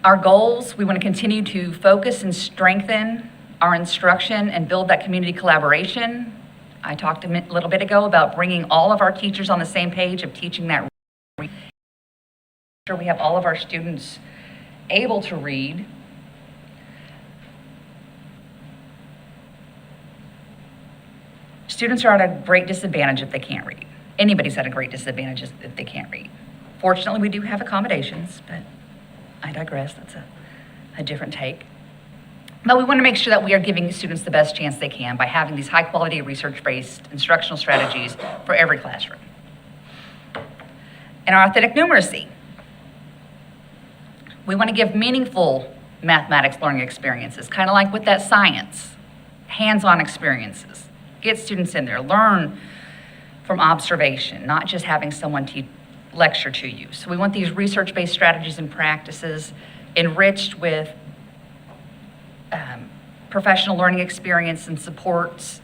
Our goals, we want to continue to focus and strengthen our instruction and build that community collaboration. I talked a little bit ago about bringing all of our teachers on the same page of teaching that. We have all of our students able to read. Students are at a great disadvantage if they can't read. Anybody's at a great disadvantage if they can't read. Fortunately, we do have accommodations, but I digress. That's a different take. But we want to make sure that we are giving students the best chance they can by having these high-quality, research-based instructional strategies for every classroom. And our authentic numeracy. We want to give meaningful mathematics learning experiences, kind of like with that science, hands-on experiences. Get students in there, learn from observation, not just having someone lecture to you. So we want these research-based strategies and practices enriched with professional learning experience and supports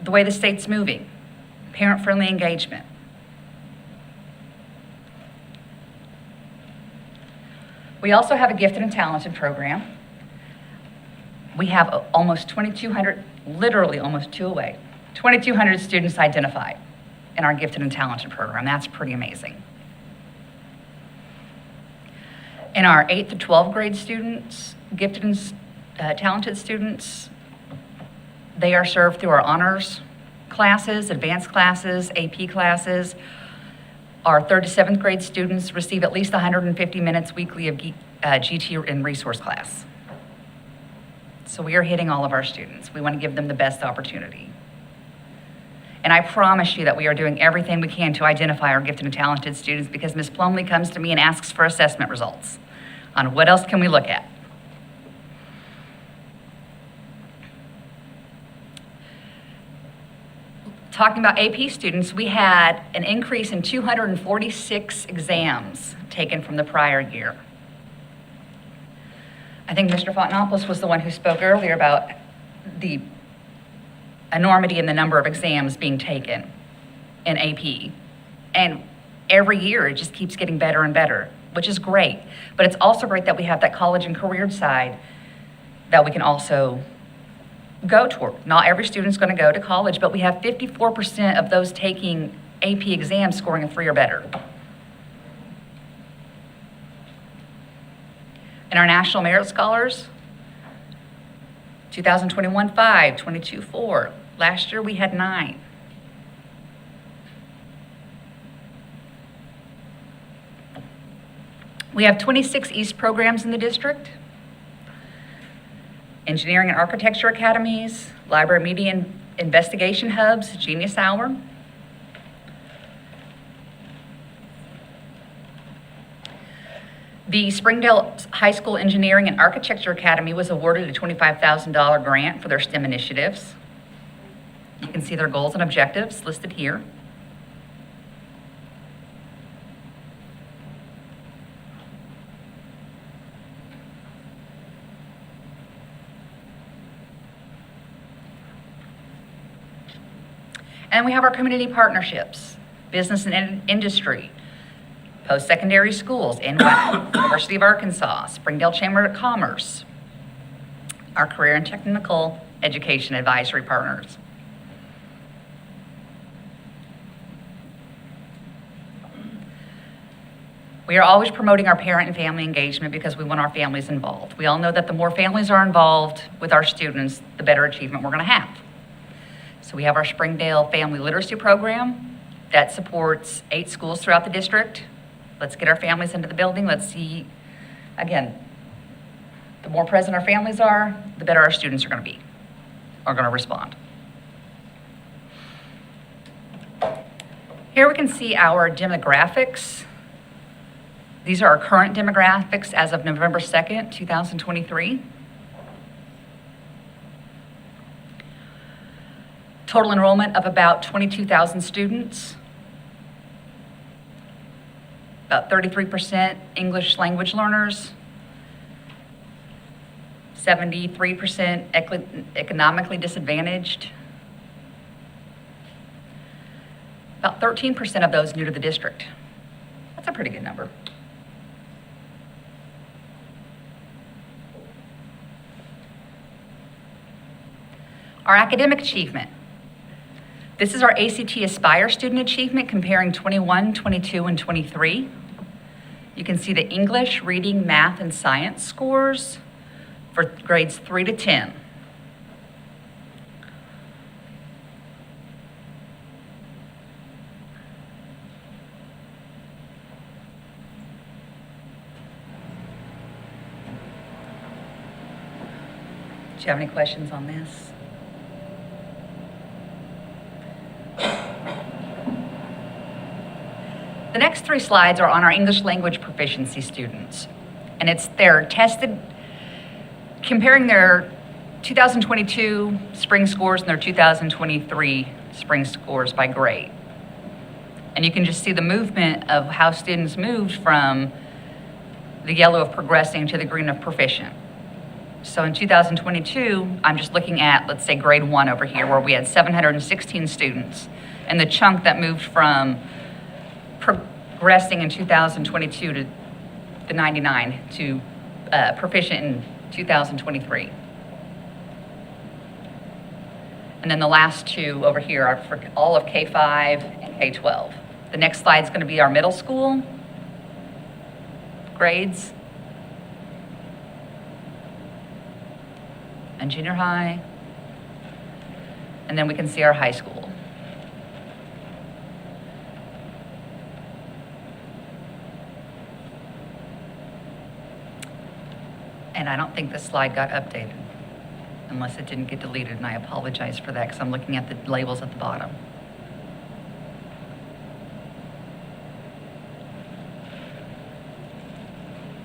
the way the state's moving, parent-friendly engagement. We also have a gifted and talented program. We have almost 2,200, literally almost 2,200 students identified in our gifted and talented program. That's pretty amazing. In our 8th to 12th grade students, gifted and talented students, they are served through our honors classes, advanced classes, AP classes. Our 3rd to 7th grade students receive at least 150 minutes weekly of GT and resource class. So we are hitting all of our students. We want to give them the best opportunity. And I promise you that we are doing everything we can to identify our gifted and talented students, because Ms. Plumley comes to me and asks for assessment results on what else can we look at. Talking about AP students, we had an increase in 246 exams taken from the prior year. I think Mr. Fontanopoulos was the one who spoke earlier about the enormity in the number of exams being taken in AP. And every year it just keeps getting better and better, which is great. But it's also great that we have that college and career side that we can also go toward. Not every student's going to go to college, but we have 54% of those taking AP exams scoring a 3 or better. And our National Merit Scholars, 2021, 5, 22, 4. Last year we had 9. We have 26 East programs in the district. Engineering and Architecture Academies, Library Media and Investigation Hubs, Genius Hour. The Springdale High School Engineering and Architecture Academy was awarded a $25,000 grant for their STEM initiatives. You can see their goals and objectives listed here. And we have our community partnerships, business and industry, post-secondary schools, NWAC, University of Arkansas, Springdale Chamber of Commerce, our career and technical education advisory partners. We are always promoting our parent and family engagement because we want our families involved. We all know that the more families are involved with our students, the better achievement we're going to have. So we have our Springdale Family Literacy Program that supports 8 schools throughout the district. Let's get our families into the building. Let's see, again, the more present our families are, the better our students are going to respond. Here we can see our demographics. These are our current demographics as of November 2nd, 2023. Total enrollment of about 22,000 students. About 33% English language learners. 73% economically disadvantaged. About 13% of those new to the district. That's a pretty good number. Our academic achievement. This is our ACT Aspire student achievement comparing 21, 22, and 23. You can see the English, reading, math, and science scores for grades 3 to 10. Do you have any questions on this? The next 3 slides are on our English language proficiency students. And they're tested, comparing their 2022 spring scores and their 2023 spring scores by grade. And you can just see the movement of how students moved from the yellow of progressing to the green of proficient. So in 2022, I'm just looking at, let's say, grade 1 over here, where we had 716 students. And the chunk that moved from progressing in 2022 to the 99 to proficient in 2023. And then the last two over here are for all of K-5 and K-12. The next slide is going to be our middle school grades and junior high. And then we can see our high school. And I don't think this slide got updated, unless it didn't get deleted, and I apologize for that because I'm looking at the labels at the bottom.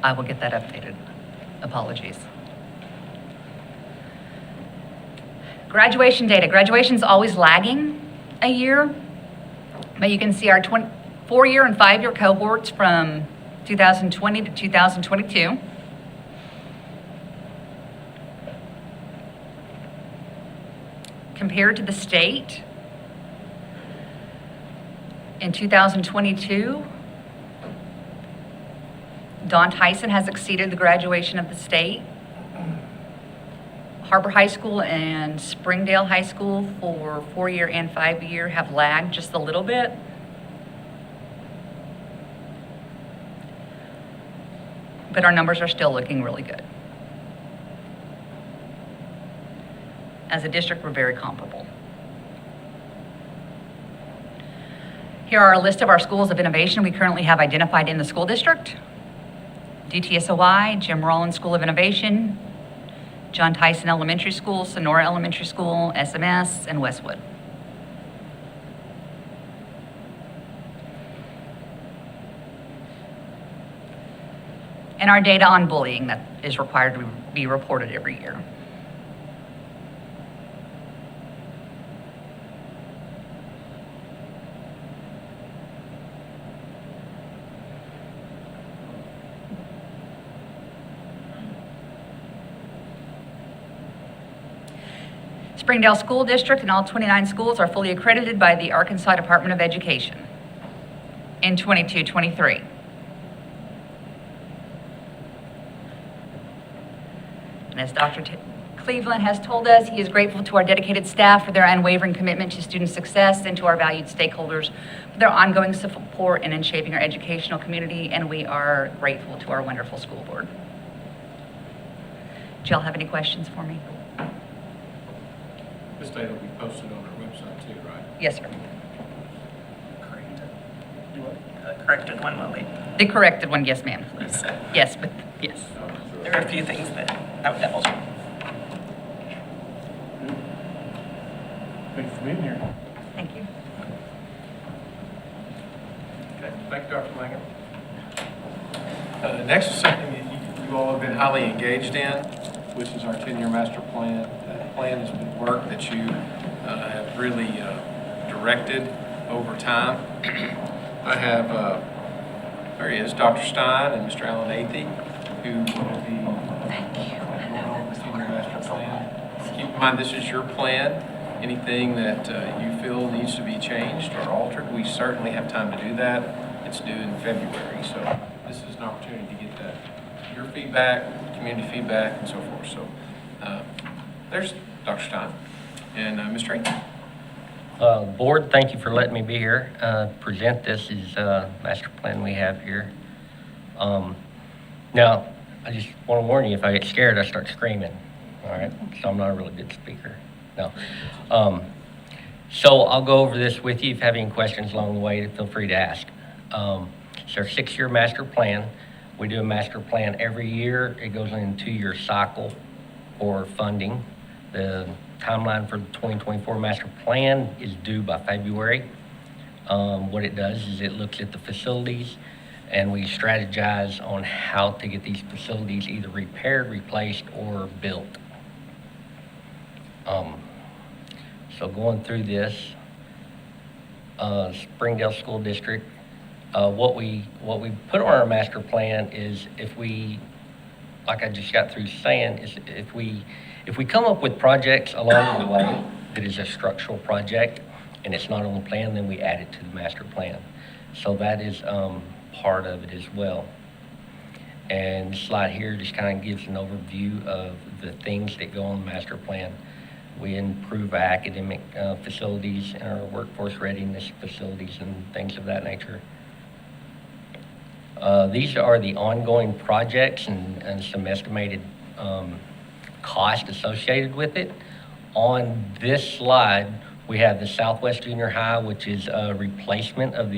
I will get that updated. Apologies. Graduation data. Graduation's always lagging a year, but you can see our 4-year and 5-year cohorts from 2020 to 2022. Compared to the state, in 2022, Don Tyson has exceeded the graduation of the state. Har-BER High School and Springdale High School for 4-year and 5-year have lagged just a little bit. But our numbers are still looking really good. As a district, we're very comparable. Here are a list of our schools of innovation we currently have identified in the school district. DTSOI, Jim Rollins School of Innovation, John Tyson Elementary School, Sonora Elementary School, SMS, and Westwood. And our data on bullying that is required to be reported every year. Springdale School District and all 29 schools are fully accredited by the Arkansas Department of Education in 22-23. And as Dr. Cleveland has told us, he is grateful to our dedicated staff for their unwavering commitment to student success and to our valued stakeholders for their ongoing support and in shaping our educational community, and we are grateful to our wonderful school board. Do y'all have any questions for me? This data will be posted on our website too, right? Yes, sir. Corrected one, will we? The corrected one, yes, ma'am. Yes, but yes. There are a few things that I would double check. Thanks for being here. Thank you. Okay, thank you, Dr. Langham. Next is something that you all have been highly engaged in, which is our 10-year master plan. That plan has been work that you have really directed over time. I have, there he is, Dr. Stein and Mr. Allen Athey, who will be going over the 10-year master plan. Keep in mind, this is your plan. Anything that you feel needs to be changed or altered, we certainly have time to do that. It's due in February, so this is an opportunity to get that, your feedback, community feedback, and so forth. So there's Dr. Stein and Mr. Athey. Board, thank you for letting me be here. Present this is master plan we have here. Now, I just want to warn you, if I get scared, I start screaming. All right, so I'm not a really good speaker. No. So I'll go over this with you. If you have any questions along the way, feel free to ask. It's our 6-year master plan. We do a master plan every year. It goes in a 2-year cycle for funding. The timeline for the 2024 master plan is due by February. What it does is it looks at the facilities and we strategize on how to get these facilities either repaired, replaced, or built. So going through this, Springdale School District. What we put on our master plan is if we, like I just got through saying, is if we come up with projects along the way that is a structural project and it's not on the plan, then we add it to the master plan. So that is part of it as well. And this slide here just kind of gives an overview of the things that go on the master plan. We improve our academic facilities and our workforce readiness facilities and things of that nature. These are the ongoing projects and some estimated cost associated with it. On this slide, we have the Southwest Junior High, which is a replacement of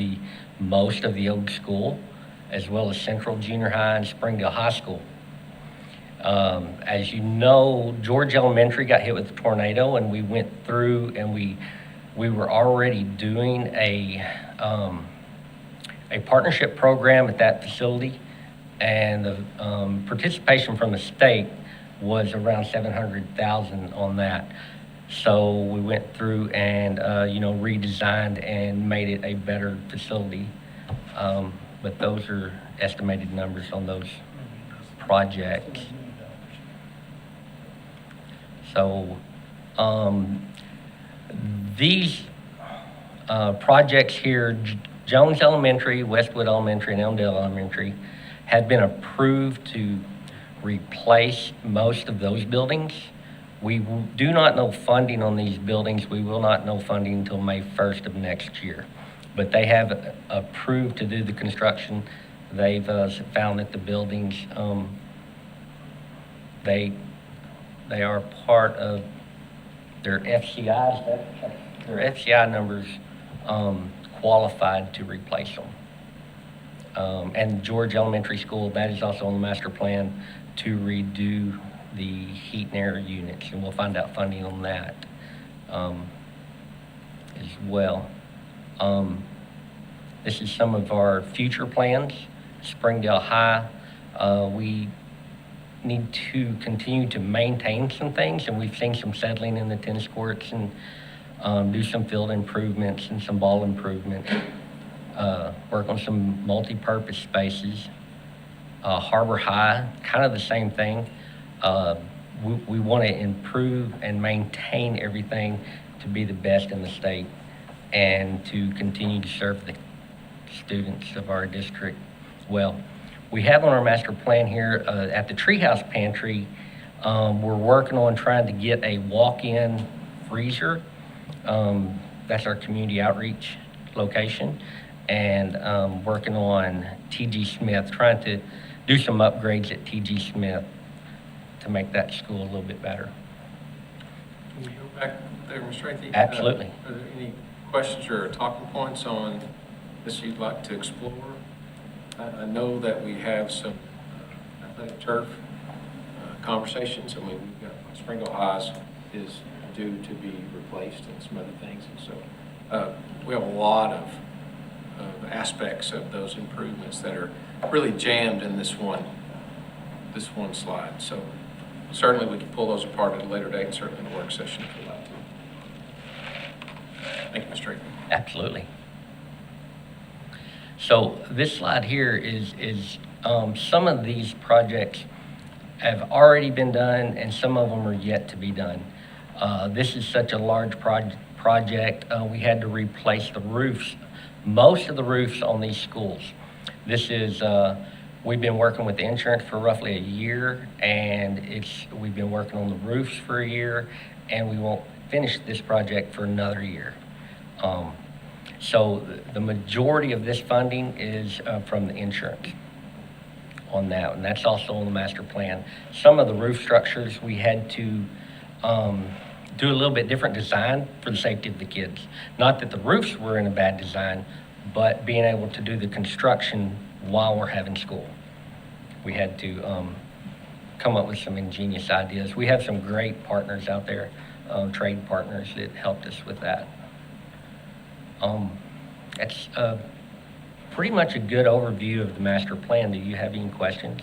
most of the old school, as well as Central Junior High and Springdale High School. As you know, George Elementary got hit with a tornado, and we went through and we were already doing a partnership program at that facility, and the participation from the state was around $700,000 on that. So we went through and redesigned and made it a better facility. But those are estimated numbers on those projects. So these projects here, Jones Elementary, Westwood Elementary, and Elmdale Elementary, had been approved to replace most of those buildings. We do not know funding on these buildings. We will not know funding until May 1st of next year. But they have approved to do the construction. They've found that the buildings, they are part of their FCIs. Their FCI numbers qualified to replace them. And George Elementary School, that is also on the master plan to redo the heat and air units, and we'll find out funding on that as well. This is some of our future plans. Springdale High, we need to continue to maintain some things, and we've seen some settling in the tennis courts and do some field improvements and some ball improvements. Work on some multi-purpose spaces. HAR-BER High, kind of the same thing. We want to improve and maintain everything to be the best in the state and to continue to serve the students of our district well. We have on our master plan here at the Treehouse Pantry, we're working on trying to get a walk-in freezer. That's our community outreach location. And working on T.G. Smith, trying to do some upgrades at T.G. Smith to make that school a little bit better. Can we go back there, Mr. Ranky? Absolutely. Are there any questions or talking points on this you'd like to explore? I know that we have some athletic turf conversations. I mean, we've got Springdale Highs is due to be replaced and some other things. And so we have a lot of aspects of those improvements that are really jammed in this one slide. So certainly we can pull those apart at a later date, and certainly in a work session if you'd like to. Thank you, Mr. Ranky. Absolutely. So this slide here is some of these projects have already been done, and some of them are yet to be done. This is such a large project. We had to replace the roofs, most of the roofs on these schools. This is, we've been working with the insurance for roughly a year, and we've been working on the roofs for a year, and we won't finish this project for another year. So the majority of this funding is from the insurance on that, and that's also on the master plan. Some of the roof structures we had to do a little bit different design for the safety of the kids. Not that the roofs were in a bad design, but being able to do the construction while we're having school. We had to come up with some ingenious ideas. We have some great partners out there, trade partners that helped us with that. That's pretty much a good overview of the master plan. Do you have any questions?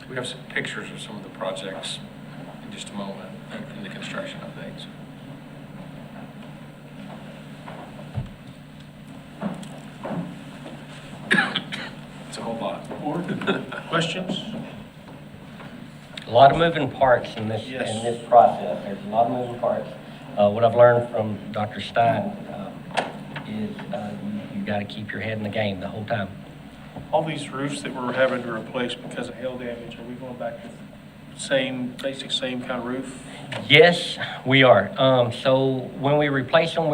We have some pictures of some of the projects in just a moment in the construction updates. Board, questions? A lot of moving parts in this, Yes. in this process. There's a lot of moving parts. What I've learned from Dr. Stein is you got to keep your head in the game the whole time. All these roofs that we're having to replace because of hail damage, are we going back to same kind of roof? Yes, we are. So when we replace them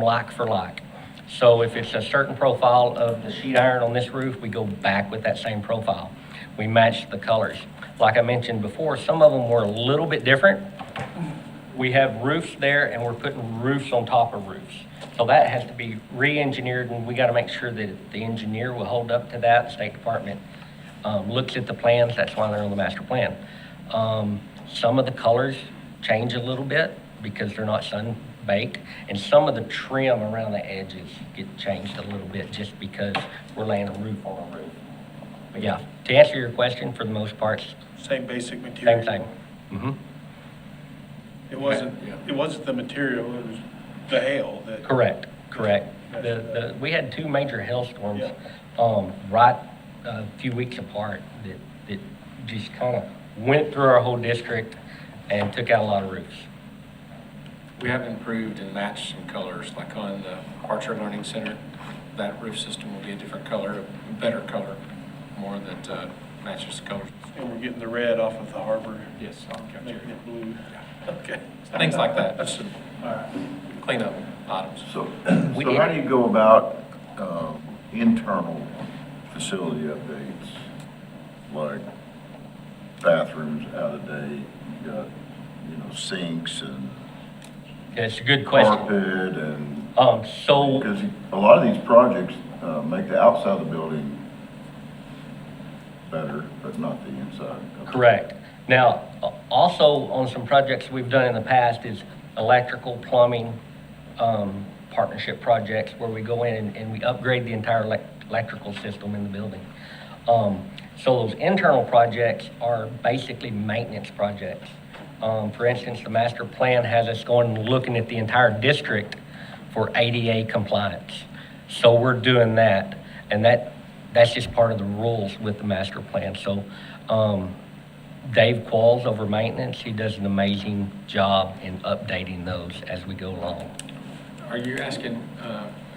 like for like. So if it's a certain profile of the sheet iron on this roof, we go back with that same profile. We match the colors. Like I mentioned before, some of them were a little bit different. We have roofs there and we're putting roofs on top of roofs. So that has to be re-engineered, and we got to make sure that the engineer will hold up to that. The State Department looks at the plans. That's why they're on the master plan. Some of the colors change a little bit because they're not sun-baked, and some of the trim around the edges get changed a little bit just because we're laying a roof on a roof. But yeah, to answer your question, for the most part, Same basic material? same thing. Mm-hmm. It wasn't the material, it was the hail that. Correct. We had two major hailstorms, right a few weeks apart that just kind of went through our whole district and took out a lot of roofs. We have improved and matched some colors, like on the Archer Learning Center. That roof system will be a different color, a better color, more that matches the colors. And we're getting the red off of the HAR-BER. Yes, Making it blue. Okay. Things like that. That's, all right. Cleanup items. So how do you go about internal facility updates, like bathrooms out of date, you got, sinks and It's a good question. carpet and, So because a lot of these projects make the outside of the building better, but not the inside. correct. Now, also on some projects we've done in the past is electrical, plumbing, partnership projects where we go in and we upgrade the entire electrical system in the building. So those internal projects are basically maintenance projects. For instance, the master plan has us going and looking at the entire district for ADA compliance. So we're doing that, and that's just part of the rules with the master plan. So Dave Qualls over maintenance, he does an amazing job in updating those as we go along. Are you asking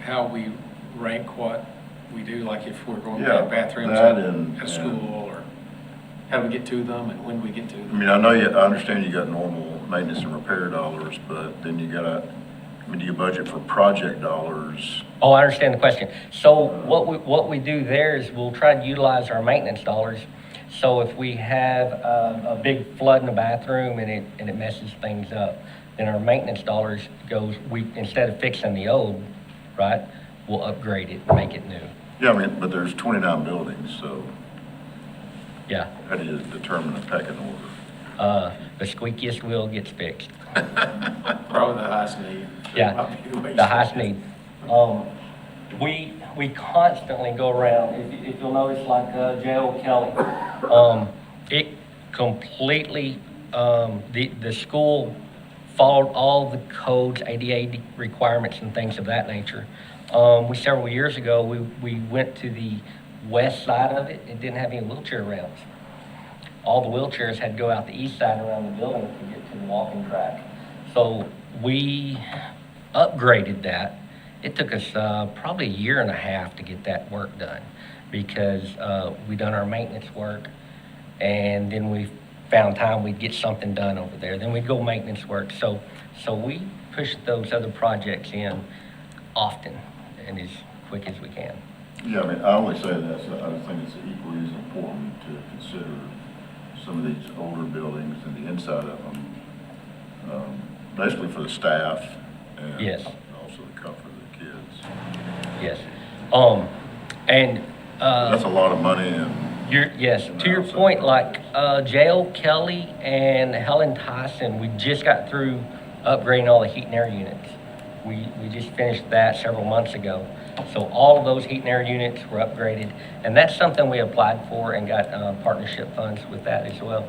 how we rank what we do, like if we're going to Yeah, have bathrooms that at and- a school, or how do we get to them and when do we get to I them? mean, I understand you got normal maintenance and repair dollars, but then do you budget for project dollars? Oh, I understand the question. So what we do there is we'll try to utilize our maintenance dollars. So if we have a big flood in the bathroom and it messes things up, then our maintenance dollars goes, instead of fixing the old, right, we'll upgrade it and make it new. Yeah, I mean, but there's 29 buildings, so Yeah. how do you determine a pecking order? The squeakiest wheel gets fixed. Probably the highest need. Yeah, the highest need. We constantly go around, if you'll notice, like J.O. Kelly, it completely, the school followed all the codes, ADA requirements and things of that nature. Several years ago, we went to the west side of it. It didn't have any wheelchair ramps. All the wheelchairs had to go out the east side around the building to get to the walking track. So we upgraded that. It took us probably a year and a half to get that work done because we done our maintenance work, and then we found time we'd get something done over there. Then we'd go maintenance work. So we push those other projects in often and as quick as we can. Yeah, I mean, I only say that, so I think it's equally as important to consider some of these older buildings and the inside of them, basically for the staff and Yes. also the comfort of the kids. Yes. And That's a lot of money and yes, to your point, like J.L. Kelly and Helen Tyson, we just got through upgrading all the heat and air units. We just finished that several months ago. So all of those heat and air units were upgraded, and that's something we applied for and got partnership funds with that as well.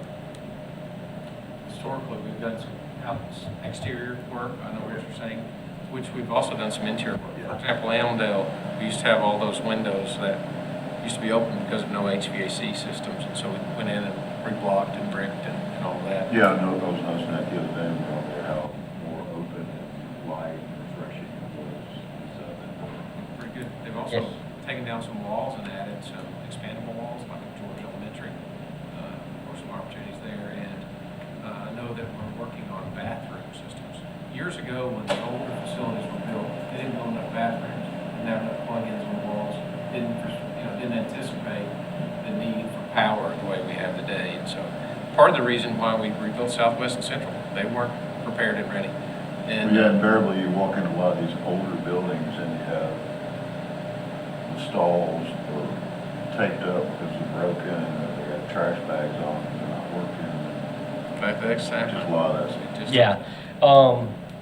Historically, we've done some exterior work, I know what you're saying, which we've also done some interior work. For example, Elmdale, we used to have all those windows that used to be open because of no HVAC systems, and so we went in and reblocked and bricked and all that. Yeah, I know, I was noticing that the other day, we were out there, how more open and light and refreshing it was. Pretty good. They've also taken down some walls and added some expandable walls, like at George Elementary, for some opportunities there. And I know that we're working on bathroom systems. Years ago, when the older facilities were built, they didn't build enough bathrooms, didn't have enough plug-ins on the walls, didn't anticipate the need for power the way we have today. And so part of the reason why we rebuilt Southwest and Central, they weren't prepared and ready. And Well, yeah, invariably you walk into a lot of these older buildings and you have the stalls are taped up because they're broken, or they got trash bags on, they're not working. That's Just a lot of that. Yeah.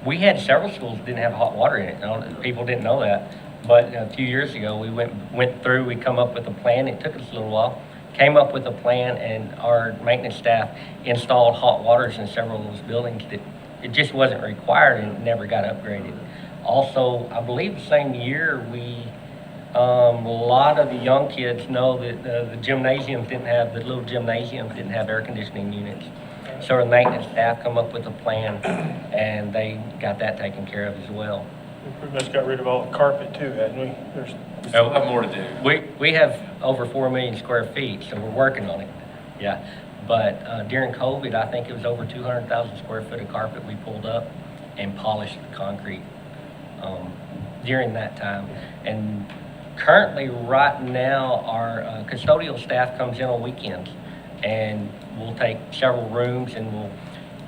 We had several schools that didn't have hot water in it. People didn't know that. But a few years ago, we went through, we come up with a plan. It took us a little while. Came up with a plan, and our maintenance staff installed hot waters in several of those buildings that it just wasn't required and it never got upgraded. Also, I believe the same year, a lot of the young kids know that the gymnasiums didn't have, the little gymnasiums didn't have air conditioning units. So our maintenance staff come up with a plan, and they got that taken care of as well. We pretty much got rid of all the carpet too, hadn't we? We still have more to do. We have over 4 million square feet, so we're working on it. Yeah. But during COVID, I think it was over 200,000 square foot of carpet we pulled up and polished the concrete during that time. And currently, right now, our custodial staff comes in on weekends, and we'll take several rooms and we'll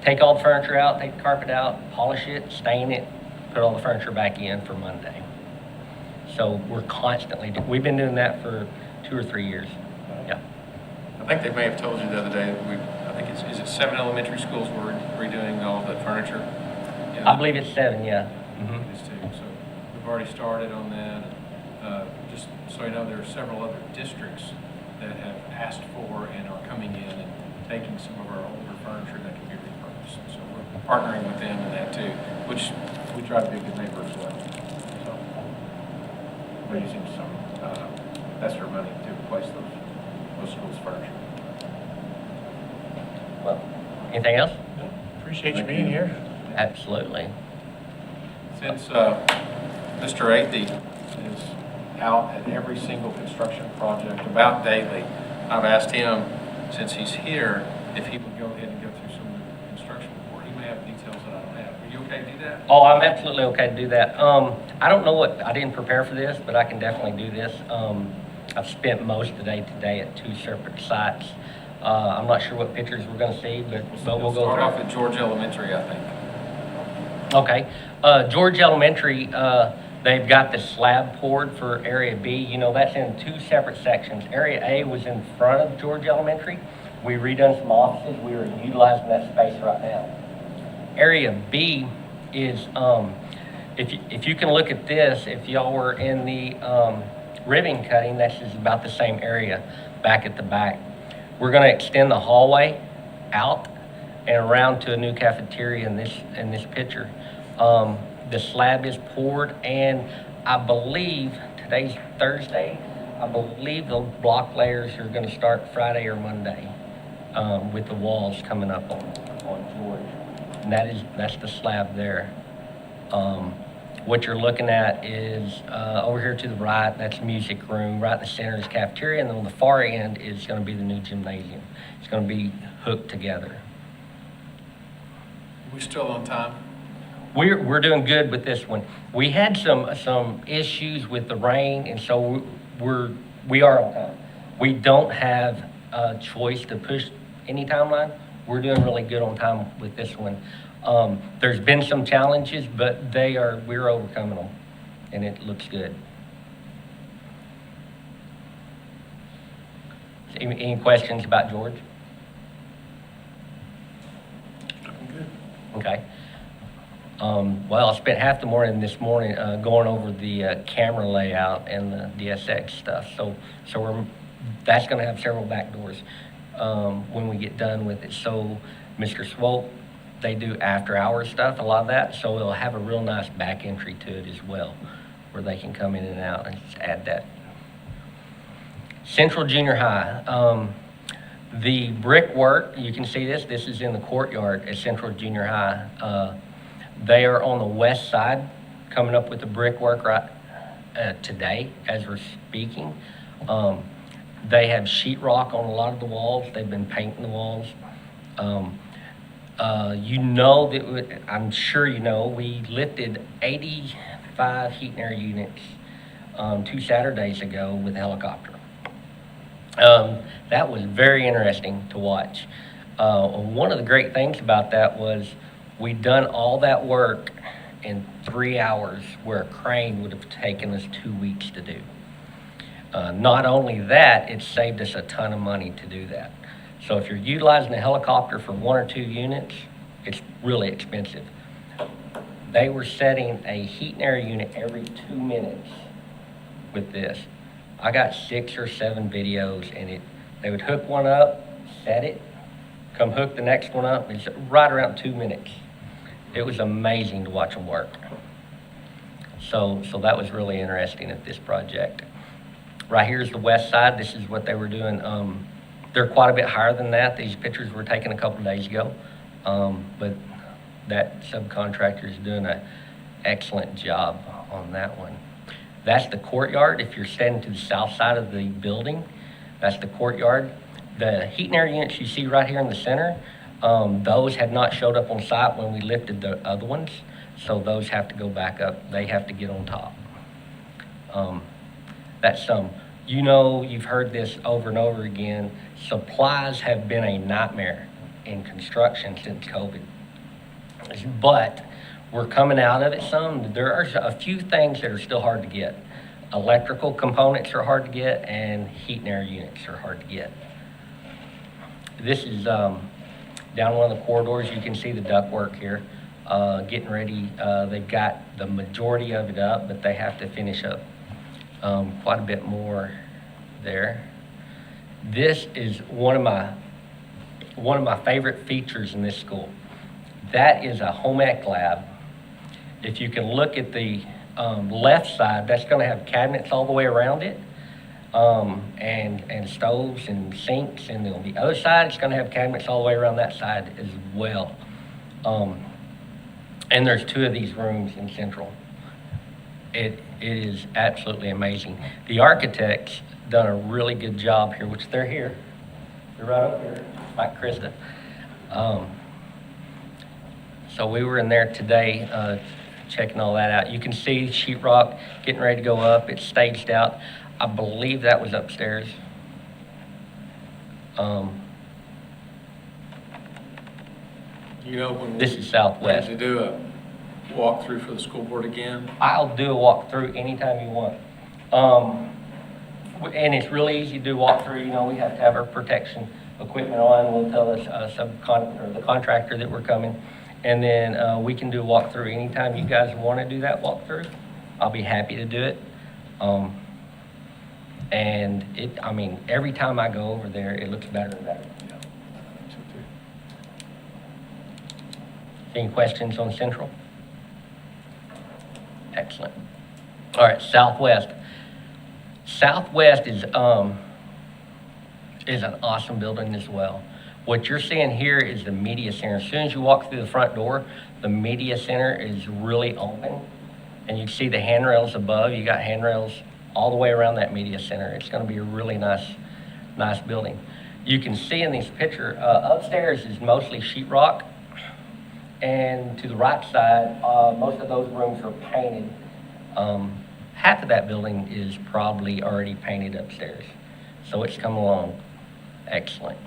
take all the furniture out, take the carpet out, polish it, stain it, put all the furniture back in for Monday. So we're constantly, we've been doing that for 2 or 3 years. Yeah. I think they may have told you the other day that I think is it 7 elementary schools we're redoing all the furniture? Yeah. I believe it's 7, yeah. It is too. So we've already started on that. Just so you know, there are several other districts that have asked for and are coming in and taking some of our older furniture that can be repurposed. So we're partnering with them in that too, which we try to be a good neighbor as well. So we're using some ESSER money to replace those schools' furniture. Well, anything else? Appreciate you being here. Absolutely. Since Mr. Athey is out at every single construction project about daily, I've asked him, since he's here, if he would go ahead and go through some of the construction report. He may have details that I don't have. Are you okay to do that? Oh, I'm absolutely okay to do that. I don't know I didn't prepare for this, but I can definitely do this. I've spent most of the day today at 2 separate sites. I'm not sure what pictures we're going to see, but we'll go Start through. off at George Elementary, I think. Okay. George Elementary, they've got the slab poured for Area B. You know, that's in 2 separate sections. Area A was in front of George Elementary. We redone some offices. We are utilizing that space right now. Area B is, if you can look at this, if y'all were in the ribbon cutting, this is about the same area back at the back. We're going to extend the hallway out and around to a new cafeteria in this picture. The slab is poured, and I believe today's Thursday. I believe the block layers are going to start Friday or Monday with the walls coming up on George, and that's the slab there. What you're looking at is over here to the right, that's music room. Right in the center is cafeteria, and then on the far end is going to be the new gymnasium. It's going to be hooked together. We still on time? We're doing good with this one. We had some issues with the rain, and so we are on time. We don't have a choice to push any timeline. We're doing really good on time with this one. There's been some challenges, but we're overcoming them, and it looks good. Any questions about George? Okay. Well, I spent half the morning this morning going over the camera layout and the DSX stuff. So that's going to have several back doors when we get done with it. So Mr. Swope, they do after hours stuff, a lot of that. So it'll have a real nice back entry to it as well, where they can come in and out and just add that. Central Junior High. The brickwork, you can see this is in the courtyard at Central Junior High. They are on the west side, coming up with the brickwork right today as we're speaking. They have sheetrock on a lot of the walls. They've been painting the walls. You know that, I'm sure you know, we lifted 85 heat and air units 2 Saturdays ago with a helicopter. That was very interesting to watch. One of the great things about that was we'd done all that work in 3 hours where a crane would have taken us 2 weeks to do. Not only that, it saved us a ton of money to do that. So if you're utilizing a helicopter for 1 or 2 units, it's really expensive. They were setting a heat and air unit every 2 minutes with this. I got 6 or 7 videos, and they would hook one up, set it, come hook the next one up. It's right around 2 minutes. It was amazing to watch them work. So that was really interesting at this project. Right here is the west side. This is what they were doing. They're quite a bit higher than that. These pictures were taken a couple days ago. But that subcontractor is doing an excellent job on that one. That's the courtyard. If you're standing to the south side of the building, that's the courtyard. The heat and air units you see right here in the center, those had not showed up on site when we lifted the other ones, so those have to go back up. They have to get on top. That's you know, you've heard this over and over again. Supplies have been a nightmare in construction since COVID. But we're coming out of it some. There are a few things that are still hard to get. Electrical components are hard to get, and heat and air units are hard to get. This is down one of the corridors. You can see the ductwork here. Getting ready. They've got the majority of it up, but they have to finish up quite a bit more there. This is one of my favorite features in this school. That is a home ec lab. If you can look at the left side, that's going to have cabinets all the way around it, and stoves and sinks. And on the other side, it's going to have cabinets all the way around that side as well. And there's 2 of these rooms in Central. It is absolutely amazing. The architects done a really good job here, which they're here. They're right up here, like Krista. So we were in there today checking all that out. You can see sheetrock getting ready to go up. It's staged out. I believe that was upstairs. You know, when This is southwest. to do a walkthrough for the school board again, I'll do a walkthrough anytime you want. And it's really easy to do walkthrough. You know, we have to have our protection equipment on. We'll tell the contractor that we're coming. And then we can do a walkthrough anytime you guys want to do that walkthrough. I'll be happy to do it. And I mean, every time I go over there, it looks better and better. Any questions on Central? Excellent. All right, Southwest. Southwest is an awesome building as well. What you're seeing here is the media center. As soon as you walk through the front door, the media center is really open, and you see the handrails above. You got handrails all the way around that media center. It's going to be a really nice building. You can see in this picture, upstairs is mostly sheetrock, and to the right side, most of those rooms are painted. Half of that building is probably already painted upstairs, so it's come along excellent.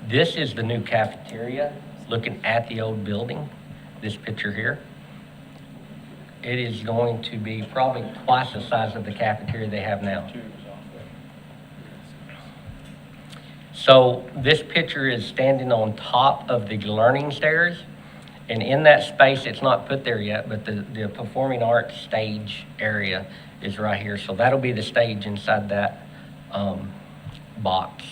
This is the new cafeteria, looking at the old building, this picture here. It is going to be probably twice the size of the cafeteria they have now. So this picture is standing on top of the learning stairs, and in that space, it's not put there yet, but the performing arts stage area is right here. So that'll be the stage inside that box.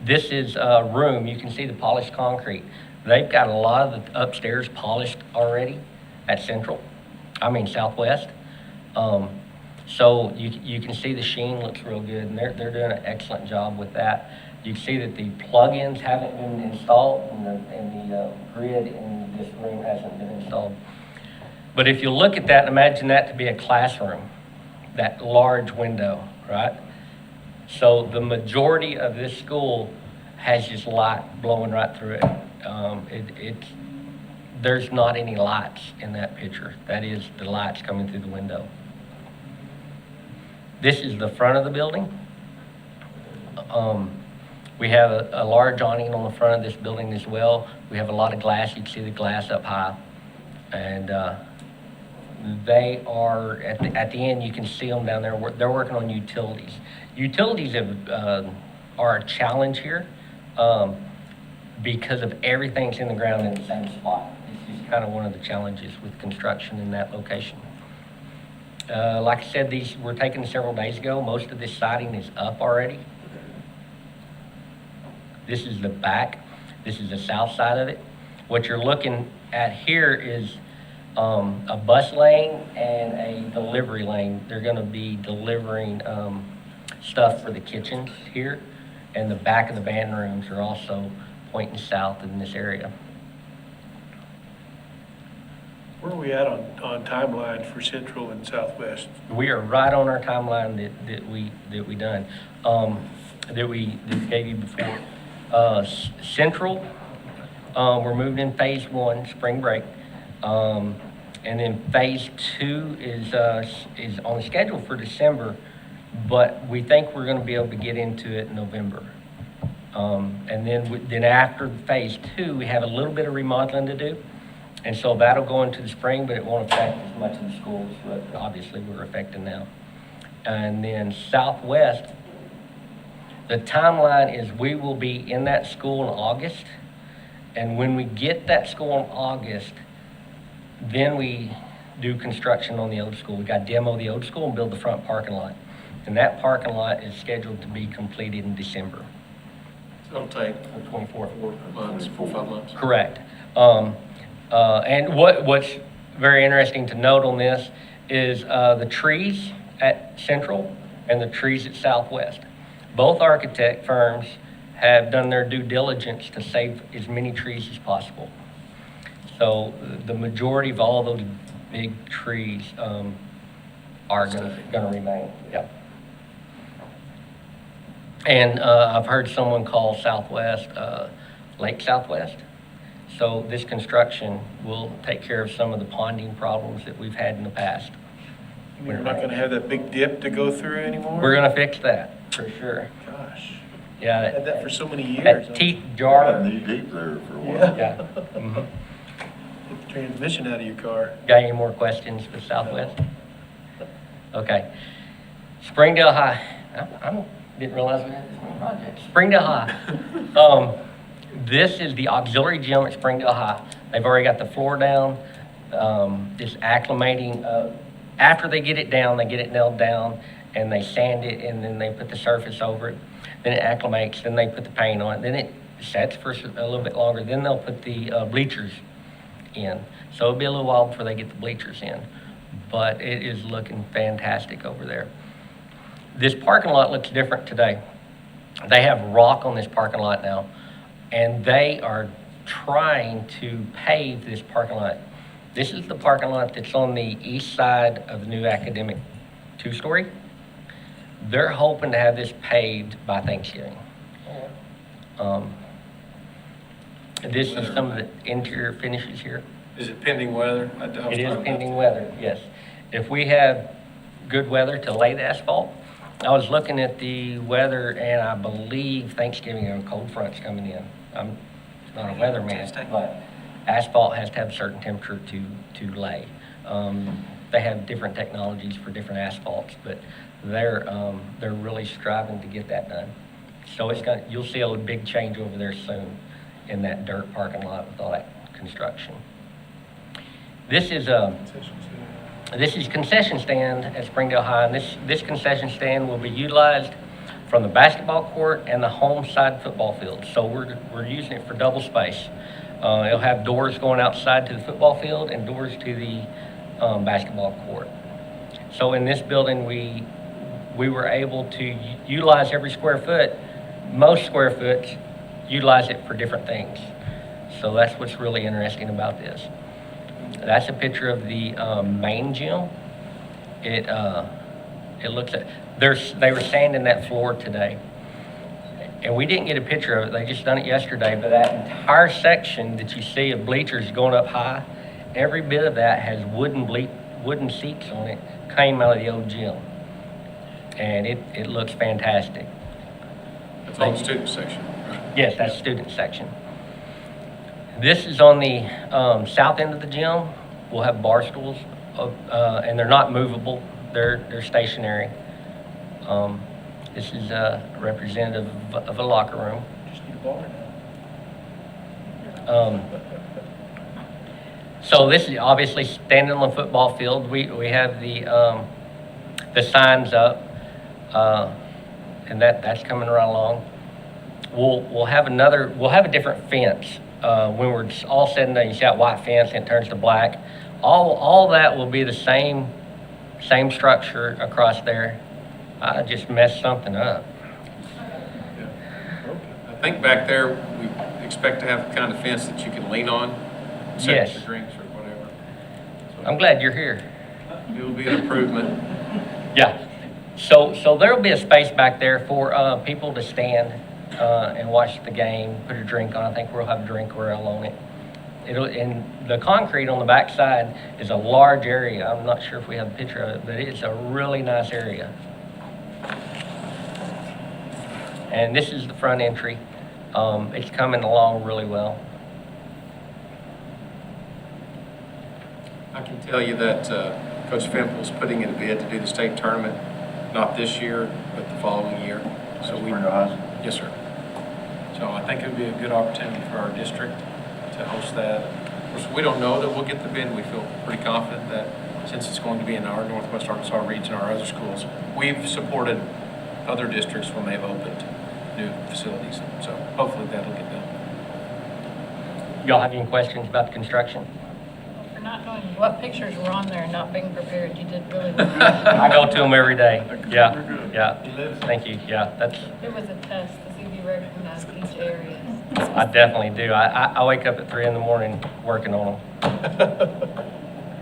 This is a room. You can see the polished concrete. They've got a lot of the upstairs polished already at Southwest. So you can see the sheen looks real good, and they're doing an excellent job with that. You can see that the plugins haven't been installed, and the grid in this room hasn't been installed. But if you look at that, imagine that to be a classroom, that large window, right? So the majority of this school has just light blowing right through it. There's not any lights in that picture. That is the lights coming through the window. This is the front of the building. We have a large awning on the front of this building as well. We have a lot of glass. You can see the glass up high. And they are, at the end, you can see them down there. They're working on utilities. Utilities are a challenge here because of everything's in the ground in the same spot. It's just kind of one of the challenges with construction in that location. Like I said, these were taken several days ago. Most of this siding is up already. This is the back. This is the south side of it. What you're looking at here is a bus lane and a delivery lane. They're going to be delivering stuff for the kitchens here, and the back of the band rooms are also pointing south in this area. Where are we at on timeline for Central and Southwest? We are right on our timeline that we done, that we gave you before. Central, we're moving in phase 1, spring break. And then phase 2 is on schedule for December, but we think we're going to be able to get into it in November. And then after phase 2, we have a little bit of remodeling to do. And so that'll go into the spring, but it won't affect as much of the schools, but obviously we're affecting now. And then Southwest, the timeline is we will be in that school in August. And when we get that school in August, then we do construction on the old school. We got to demo the old school and build the front parking lot. And that parking lot is scheduled to be completed in December. It'll take The 24th. 4 months, 4 or 5 months. Correct. And what's very interesting to note on this is the trees at Central and the trees at Southwest. Both architect firms have done their due diligence to save as many trees as possible. So the majority of all those big trees are going to remain. Yeah. And I've heard someone call Southwest Lake Southwest. So this construction will take care of some of the ponding problems that we've had in the past. We're not going to have that big dip to go through anymore? We're going to fix that, for sure. Gosh. Yeah. Had that for so many years. That teeth jar. Knee deep there for a while. Yeah. Mhm. Get the transmission out of your car. Got any more questions for Southwest? Okay. Springdale High. I didn't realize we had this many projects. Springdale High. This is the auxiliary gym at Springdale High. They've already got the floor down. Just acclimating. After they get it down, they get it nailed down, and they sand it, and then they put the surface over it. Then it acclimates. Then they put the paint on it. Then it sets for a little bit longer. Then they'll put the bleachers in. So it'll be a little while before they get the bleachers in. But it is looking fantastic over there. This parking lot looks different today. They have rock on this parking lot now, and they are trying to pave this parking lot. This is the parking lot that's on the east side of the new academic 2-story. They're hoping to have this paved by Thanksgiving. This is some of the interior finishes here. Is it pending weather? It is pending weather, yes. If we have good weather to lay the asphalt, I was looking at the weather, and I believe Thanksgiving a cold front's coming in. I'm not a weatherman, but asphalt has to have a certain temperature to lay. They have different technologies for different asphalts, but they're really striving to get that done. So you'll see a big change over there soon in that dirt parking lot with all that construction. This is concession stand at Springdale High, and this concession stand will be utilized from the basketball court and the home side football field. So we're using it for double space. It'll have doors going outside to the football field and doors to the basketball court. So in this building, we were able to utilize every square foot, most square foot, utilize it for different things. So that's what's really interesting about this. That's a picture of the main gym. It looks at, they were sanding that floor today. And we didn't get a picture of it, they just done it yesterday, but that entire section that you see of bleachers going up high, every bit of that has wooden seats on it, came out of the old gym. And it looks fantastic. That's all the student section, right? Yes, that's student section. This is on the south end of the gym. We'll have bar stools, and they're not movable, they're stationary. This is a representative of a locker room. Just need a bar now. So this is obviously standing on the football field. We have the signs up, and that's coming right along. We'll have a different fence when we're all said and done. You see that white fence and it turns to black. All that will be the same structure across there. I just messed something up. I think back there, we expect to have the kind of fence that you can lean on, set Yes. your drinks or whatever. I'm glad you're here. It will be an improvement. Yeah. So there'll be a space back there for people to stand and watch the game, put a drink on. I think we'll have a drink rail on it. And the concrete on the back side is a large area. I'm not sure if we have a picture of it, but it's a really nice area. And this is the front entry. It's coming along really well. I can tell you that Coach Fimple's putting in a bid to do the state tournament, not this year, but the following year. So Springdale High School? Yes, sir. So I think it would be a good opportunity for our district to host that. Of course, we don't know that we'll get the bid. We feel pretty confident that since it's going to be in our Northwest Arkansas region, our other schools, we've supported other districts when they've opened new facilities. So hopefully that'll get done. Y'all have any questions about the construction? For not knowing what pictures were on there and not being prepared, you did really well. I go to them every day. Yeah. Thank you. Yeah, It was a test to see if you recognized each area. I definitely do. I wake up at 3 in the morning working on them.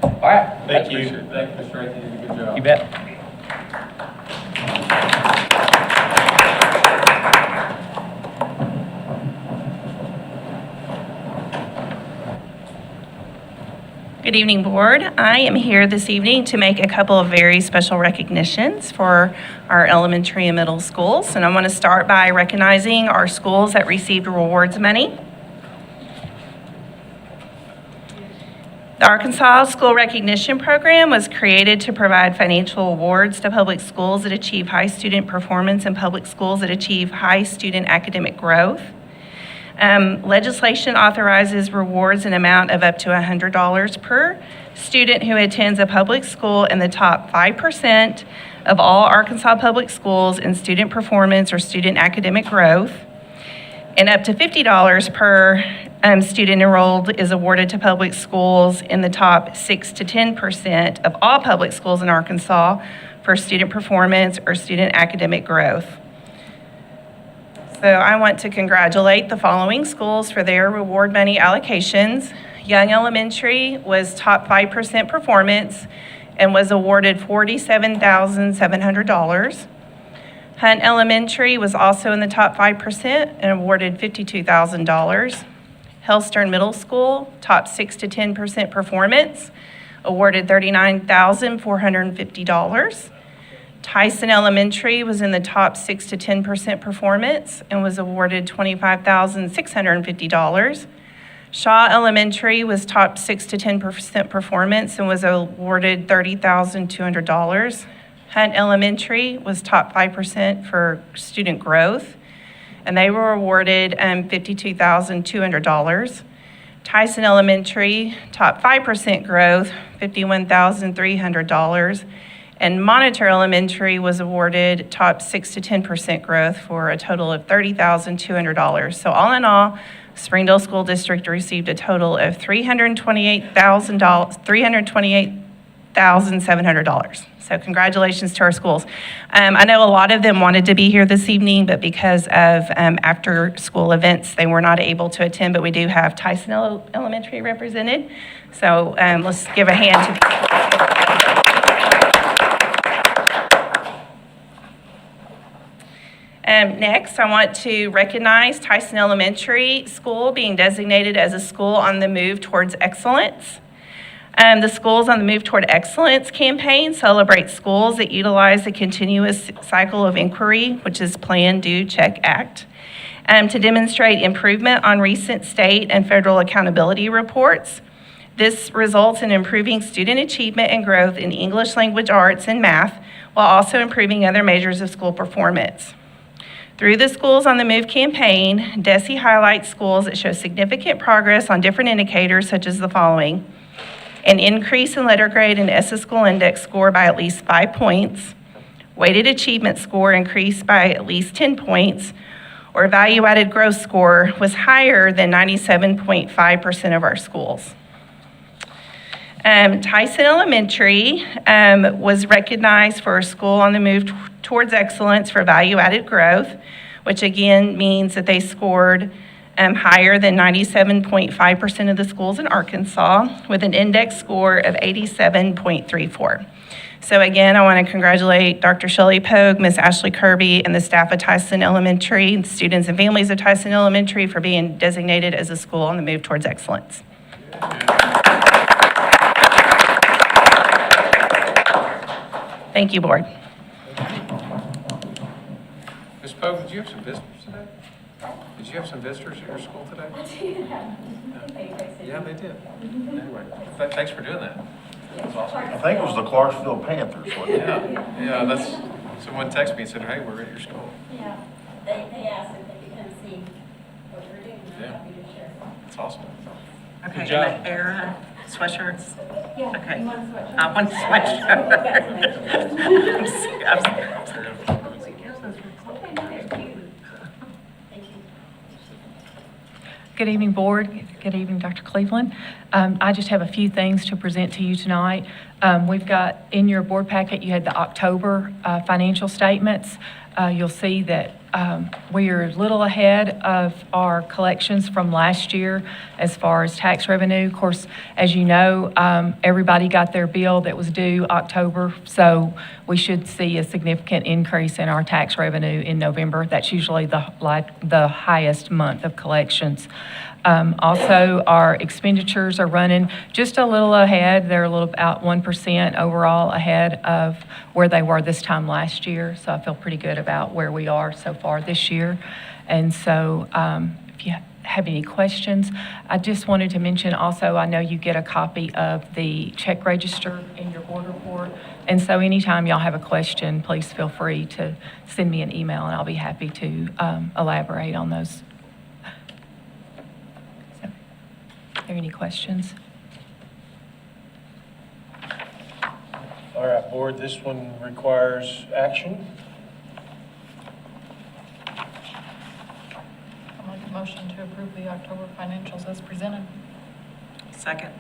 All right. Thank you. Thank you, Mr. Wright. You did a good job. You bet. Good evening, Board. I am here this evening to make a couple of very special recognitions for our elementary and middle schools. And I want to start by recognizing our schools that received rewards money. The Arkansas School Recognition Program was created to provide financial awards to public schools that achieve high student performance and public schools that achieve high student academic growth. Legislation authorizes rewards in amount of up to $100 per student who attends a public school in the top 5% of all Arkansas public schools in student performance or student academic growth, and up to $50 per student enrolled is awarded to public schools in the top 6 to 10% of all public schools in Arkansas for student performance or student academic growth. So I want to congratulate the following schools for their reward money allocations. Young Elementary was top 5% performance and was awarded $47,700. Hunt Elementary was also in the top 5% and awarded $52,000. Hellstern Middle School, top 6 to 10% performance, awarded $39,450. Tyson Elementary was in the top 6 to 10% performance and was awarded $25,650. Shaw Elementary was top 6 to 10% performance and was awarded $30,200. Hunt Elementary was top 5% for student growth, and they were awarded $52,200. Tyson Elementary, top 5% growth, $51,300. And Monitor Elementary was awarded top 6 to 10% growth for a total of $30,200. So all in all, Springdale School District received a total of $328,000 $6,700. So congratulations to our schools. I know a lot of them wanted to be here this evening, but because of after-school events, they were not able to attend, but we do have Tyson Elementary represented. So let's give a hand to. Next, I want to recognize Tyson Elementary School being designated as a school on the move towards excellence. The Schools on the Move Toward Excellence campaign celebrates schools that utilize the continuous cycle of inquiry, which is Plan, Do, Check, Act, to demonstrate improvement on recent state and federal accountability reports. This results in improving student achievement and growth in English language arts and math, while also improving other measures of school performance. Through the Schools on the Move campaign, DESE highlights schools that show significant progress on different indicators such as the following: an increase in letter grade and ESSA School Index score by at least 5 points, weighted achievement score increased by at least 10 points, or value-added growth score was higher than 97.5% of our schools. Tyson Elementary was recognized for a school on the move towards excellence for value-added growth, which again means that they scored higher than 97.5% of the schools in Arkansas with an index score of 87.34. So again, I want to congratulate Dr. Shelley Pogue, Ms. Ashley Kirby, and the staff of Tyson Elementary, and students and families of Tyson Elementary for being designated as a school on the move towards excellence. Thank you, board. Ms. Pogue, did you have some visitors today? Did you have some visitors at your school today? Yeah, they did. Anyway, thanks for doing that. That's awesome. I think it was the Clarksville Panthers, wasn't it? Yeah, that's, someone texted me and said, hey, we're at your school. Yeah, they asked if they could come see what we're doing. I'm Yeah. happy to share. That's awesome. Okay, Good job. and the Era sweatshirts? Yeah. Okay. You want a sweatshirt? I want a sweatshirt. I'm sorry. Good evening, board. Good evening, Dr. Cleveland. I just have a few things to present to you tonight. We've got in your board packet, you had the October financial statements. You'll see that we are a little ahead of our collections from last year as far as tax revenue. Of course, as you know, everybody got their bill that was due October, so we should see a significant increase in our tax revenue in November. That's usually the highest month of collections. Also, our expenditures are running just a little ahead. They're a little about 1% overall ahead of where they were this time last year. So I feel pretty good about where we are so far this year. And so if you have any questions, I just wanted to mention also, I know you get a copy of the check register in your board report. And so anytime y'all have a question, please feel free to send me an email and I'll be happy to elaborate on those. Are there any questions? All right, board, this one requires action. I'll make a motion to approve the October financials as presented. Second.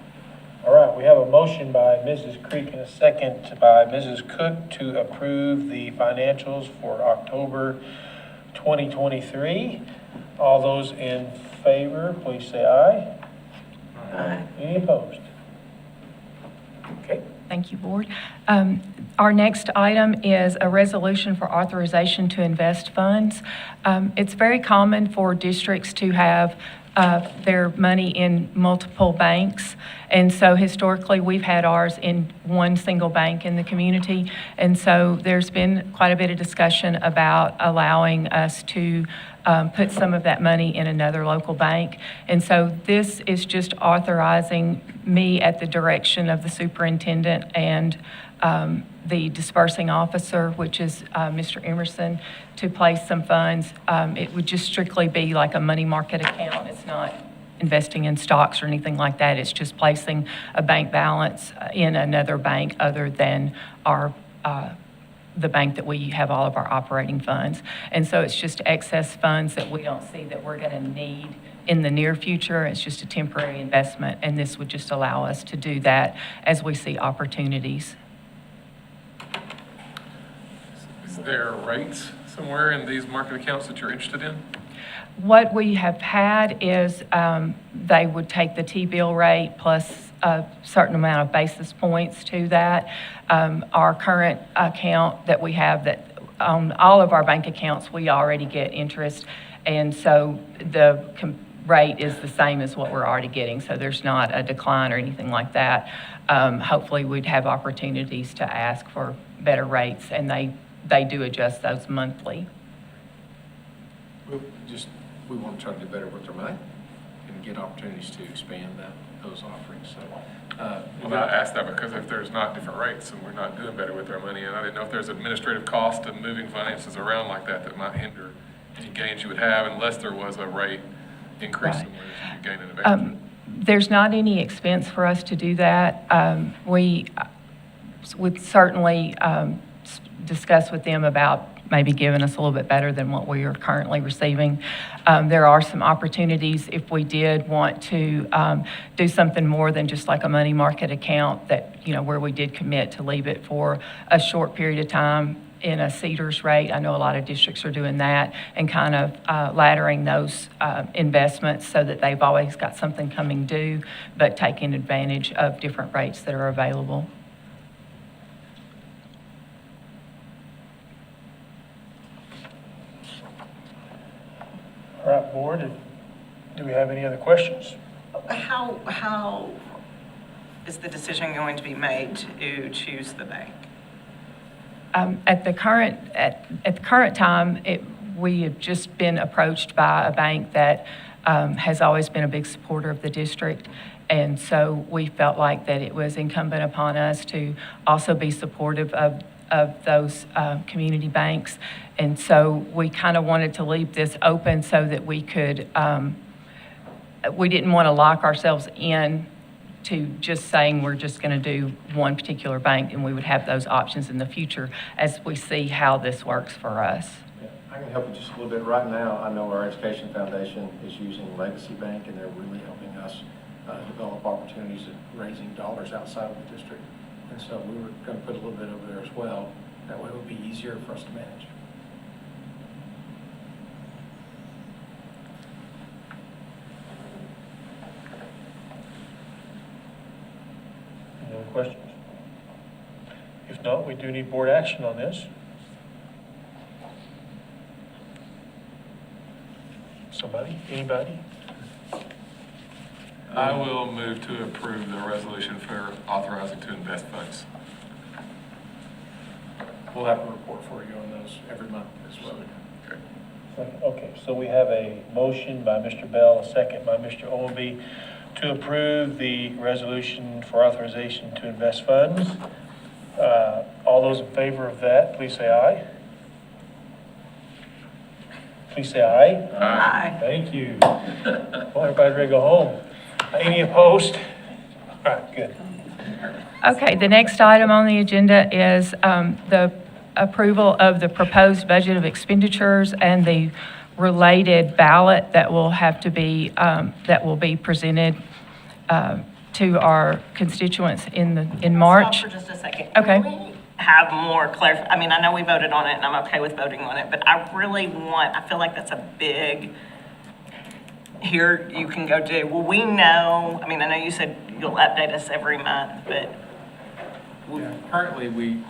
All right, we have a motion by Mrs. Creek and a second by Mrs. Cook to approve the financials for October 2023. All those in favor, please say aye. Aye. Any opposed? Okay. Thank you, board. Our next item is a resolution for authorization to invest funds. It's very common for districts to have their money in multiple banks. And so historically, we've had ours in one single bank in the community. And so there's been quite a bit of discussion about allowing us to put some of that money in another local bank. And so this is just authorizing me at the direction of the superintendent and the dispersing officer, which is Mr. Emerson, to place some funds. It would just strictly be like a money market account. It's not investing in stocks or anything like that. It's just placing a bank balance in another bank other than our the bank that we have all of our operating funds. And so it's just excess funds that we don't see that we're going to need in the near future. It's just a temporary investment, and this would just allow us to do that as we see opportunities. Is there rates somewhere in these market accounts that you're interested in? What we have had is they would take the T-bill rate plus a certain amount of basis points to that. Our current account that we have, that on all of our bank accounts, we already get interest, and so the rate is the same as what we're already getting, so there's not a decline or anything like that. Hopefully, we'd have opportunities to ask for better rates, and they do adjust those monthly. We want to try to do better with our money and get opportunities to expand those offerings, so. Well, I asked that because if there's not different rates and we're not doing better with our money, and I didn't know if there's administrative cost of moving finances around like that that might hinder any gains you would have unless there was a rate increase Right. somewhere so you gain an advantage. There's not any expense for us to do that. We would certainly discuss with them about maybe giving us a little bit better than what we are currently receiving. There are some opportunities if we did want to do something more than just like a money market account that, where we did commit to leave it for a short period of time in a CEDARS rate. I know a lot of districts are doing that and kind of laddering those investments so that they've always got something coming due, but taking advantage of different rates that are available. All right, board, do we have any other questions? How is the decision going to be made to choose the bank? At the current time, we have just been approached by a bank that has always been a big supporter of the district. And so we felt like that it was incumbent upon us to also be supportive of those community banks. And so we kind of wanted to leave this open so that we could, we didn't want to lock ourselves in to just saying we're just going to do one particular bank, and we would have those options in the future as we see how this works for us. Yeah, I can help you just a little bit. Right now, I know our Education Foundation is using Legacy Bank, and they're really helping us develop opportunities at raising dollars outside of the district. And so we were going to put a little bit over there as well. That way it would be easier for us to manage. Any other questions? If not, we do need board action on this. Somebody? Anybody? I will move to approve the resolution for authorizing to invest funds. We'll have a report for you on those every month as well. Okay, so we have a motion by Mr. Bell, a second by Mr. Oldby to approve the resolution for authorization to invest funds. All those in favor of that, please say aye. Please say aye. Aye. Thank you. Well, everybody's ready to go home. Any opposed? All right, good. Okay, the next item on the agenda is the approval of the proposed budget of expenditures and the related ballot that will have to be, that will be presented to our constituents in March. Stop for just a second. Okay. Can we have more I mean, I know we voted on it and I'm okay with voting on it, but I really I feel like that's a big, here you can go do. Will we know, I mean, I know you said you'll update us every month, but. Currently, we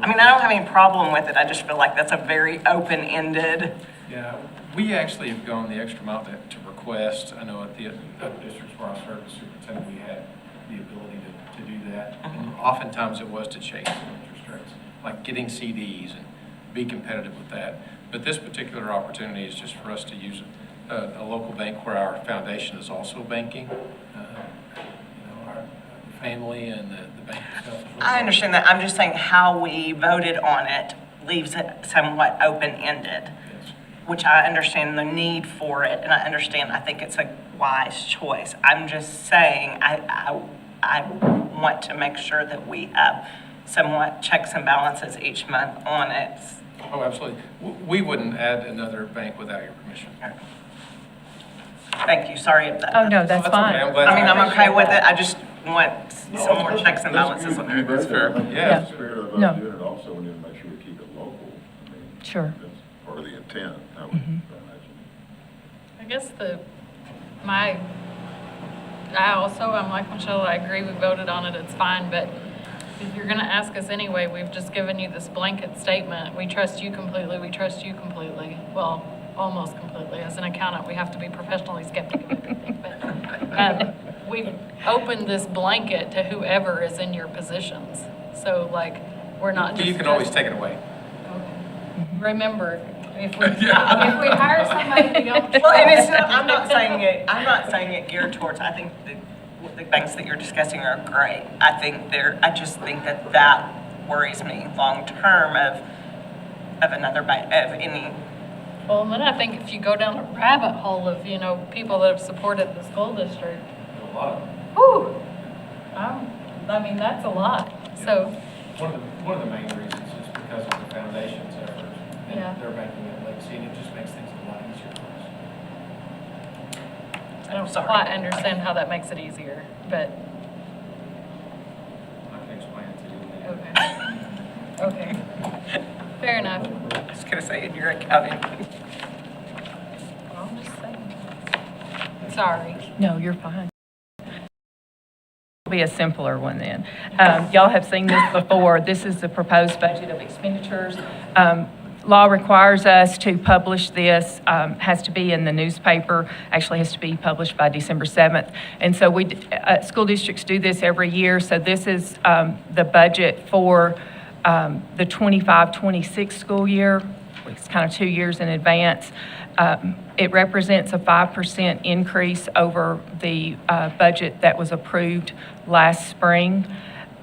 I mean, I don't have any problem with it. I just feel like that's a very open-ended. Yeah, we actually have gone the extra mile to request. I know at the other districts where I served as superintendent, we had the ability to do that. And oftentimes it was to chase interest rates, like getting CDs and be competitive with that. But this particular opportunity is just for us to use a local bank where our foundation is also banking. Our family and the bank itself. I understand that. I'm just saying how we voted on it leaves it somewhat open-ended, which I understand the need for it, and I think it's a wise choice. I'm just saying I want to make sure that we have somewhat checks and balances each month on it. Oh, absolutely. We wouldn't add another bank without your permission. Thank you, sorry if that. Oh, no, that's fine. I'm glad I mean, you I'm okay with it, I just want some more checks and balances on it. That's fair. Yeah. The spirit of No. us doing it also, we need to make sure we keep it local. I mean, Sure. that's part of the intent, I would Mhm. imagine. I guess I'm like Michelle, I agree, we voted on it, it's fine, but if you're gonna ask us anyway, we've just given you this blanket statement, we trust you completely, we trust you completely. Well, almost completely. As an accountant, we have to be professionally skeptical of everything, but we've opened this blanket to whoever is in your positions. So like, we're not just. You can always take it away. Remember, if we hire somebody to go. Well, and it's not, I'm not saying it geared towards, I think the things that you're discussing are great. I just think that worries me long-term of any. Well, and then I think if you go down a rabbit hole of, people that have supported the school district. A lot. Whew, I mean, that's a lot, so. One of the main reasons is because of the foundation's effort. And Yeah. they're making it legacy, and it just makes things a lot easier for us. I don't quite understand how that makes it easier, but, I can explain it to you. okay. Fair enough. I was gonna say, in your accounting. I'm just saying. Sorry. No, you're fine. It'll be a simpler one then. Y'all have seen this before. This is the proposed budget of expenditures. Law requires us to publish this, has to be in the newspaper, actually has to be published by December 7th. And so school districts do this every year. So this is the budget for the 25-26 school year. It's kind of 2 years in advance. It represents a 5% increase over the budget that was approved last spring.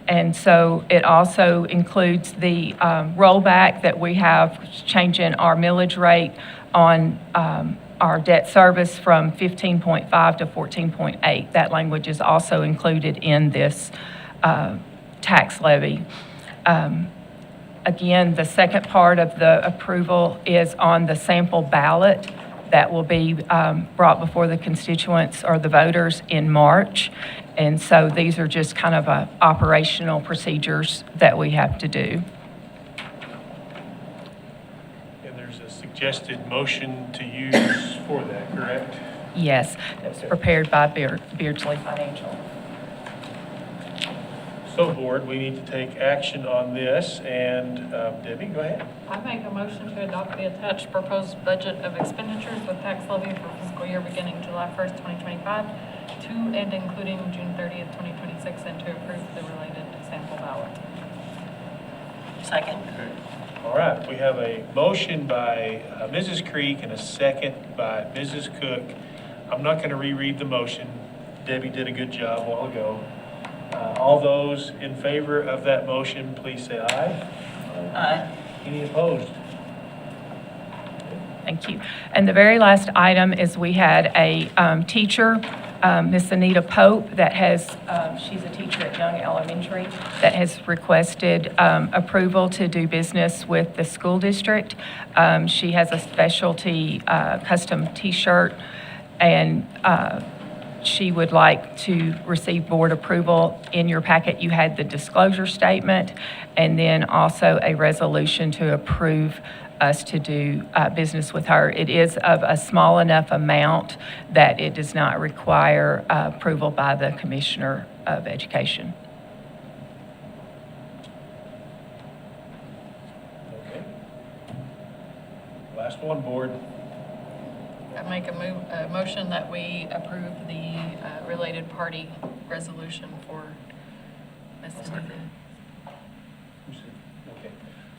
And so it also includes the rollback that we have, changing our millage rate on our debt service from 15.5 to 14.8. That language is also included in this tax levy. Again, the second part of the approval is on the sample ballot that will be brought before the constituents or the voters in March. And so these are just kind of operational procedures that we have to do. And there's a suggested motion to use for that, correct? Yes, that was prepared by Beardsley Financial. So, board, we need to take action on this, and Debbie, go ahead. I make a motion to adopt the attached proposed budget of expenditures with tax levy for fiscal year beginning July 1st, 2025 to and including June 30th, 2026, and to approve the related sample ballot. Second. All right, we have a motion by Mrs. Creek and a second by Mrs. Cook. I'm not going to reread the motion. Debbie did a good job a while ago. All those in favor of that motion, please say aye. Aye. Any opposed? Thank you. And the very last item is we had a teacher, Miss Anita Pope, that has, she's a teacher at Young Elementary, that has requested approval to do business with the school district. She has a specialty custom T-shirt, and she would like to receive board approval. In your packet, you had the disclosure statement, and then also a resolution to approve us to do business with her. It is of a small enough amount that it does not require approval by the Commissioner of Education. Okay. Last one, board. I make a motion that we approve the related party resolution for Ms. Anita. Okay.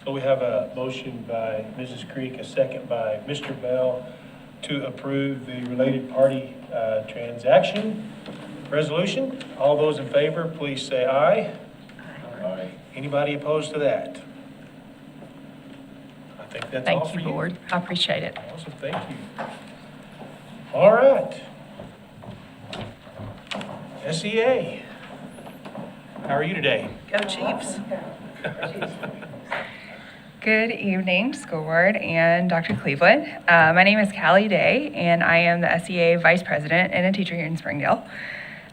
So we have a motion by Mrs. Creek, a second by Mr. Bell to approve the related party transaction resolution. All those in favor, please say aye. Aye. Anybody opposed to that? I think that's all Thank for you, you. Board. I appreciate it. Awesome, thank you. All right. SEA, how are you today? Go Chiefs. Good evening, School Board and Dr. Cleveland. My name is Callie Day, and I am the SEA Vice President and a teacher here in Springdale.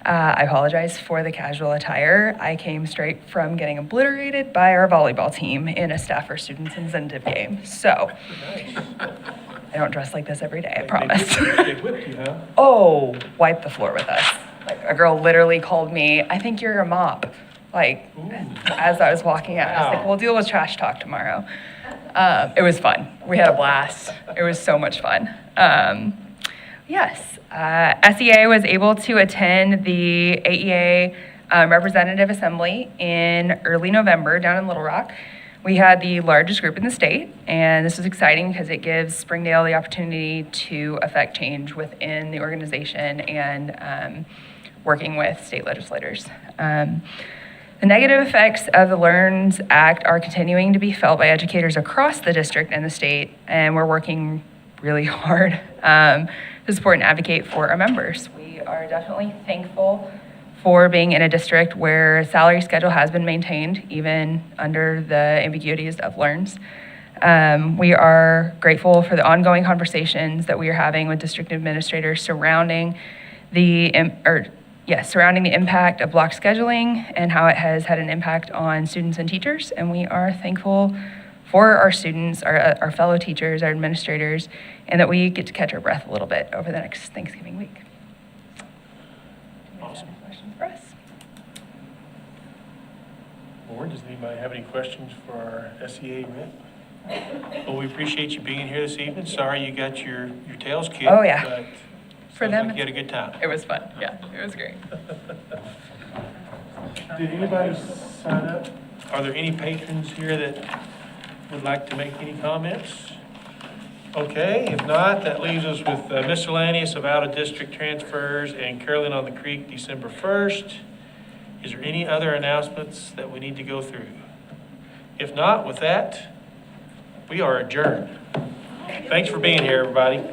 I apologize for the casual attire. I came straight from getting obliterated by our volleyball team in a staff or students incentive game. So, I don't dress like this every day, I promise. They whipped you, huh? Oh, wipe the floor with us. Like, a girl literally called me, I think you're a mop. Like, as I was walking out, I was like, we'll deal with trash talk tomorrow. It was fun. We had a blast. It was so much fun. Yes, SEA was able to attend the AEA Representative Assembly in early November down in Little Rock. We had the largest group in the state, and this was exciting because it gives Springdale the opportunity to affect change within the organization and working with state legislators. The negative effects of the LEARNS Act are continuing to be felt by educators across the district and the state, and we're working really hard to support and advocate for our members. We are definitely thankful for being in a district where salary schedule has been maintained, even under the ambiguities of LEARNS. We are grateful for the ongoing conversations that we are having with district administrators surrounding the impact of block scheduling and how it has had an impact on students and teachers. And we are thankful for our students, our fellow teachers, our administrators, and that we get to catch our breath a little bit over the next Thanksgiving week. Awesome. Any questions for us? Board, does anybody have any questions for our SEA rep? Well, we appreciate you being here this evening. Sorry you got your tails kicked. Oh, yeah. But For sounds them, like you had a good time. It was fun. Yeah, it was great. Did anybody sign up? Are there any patrons here that would like to make any comments? Okay, if not, that leaves us with miscellaneous of out-of-district transfers and Carolyn on the Creek, December 1st. Is there any other announcements that we need to go through? If not, with that, we are adjourned. Thanks for being here, everybody.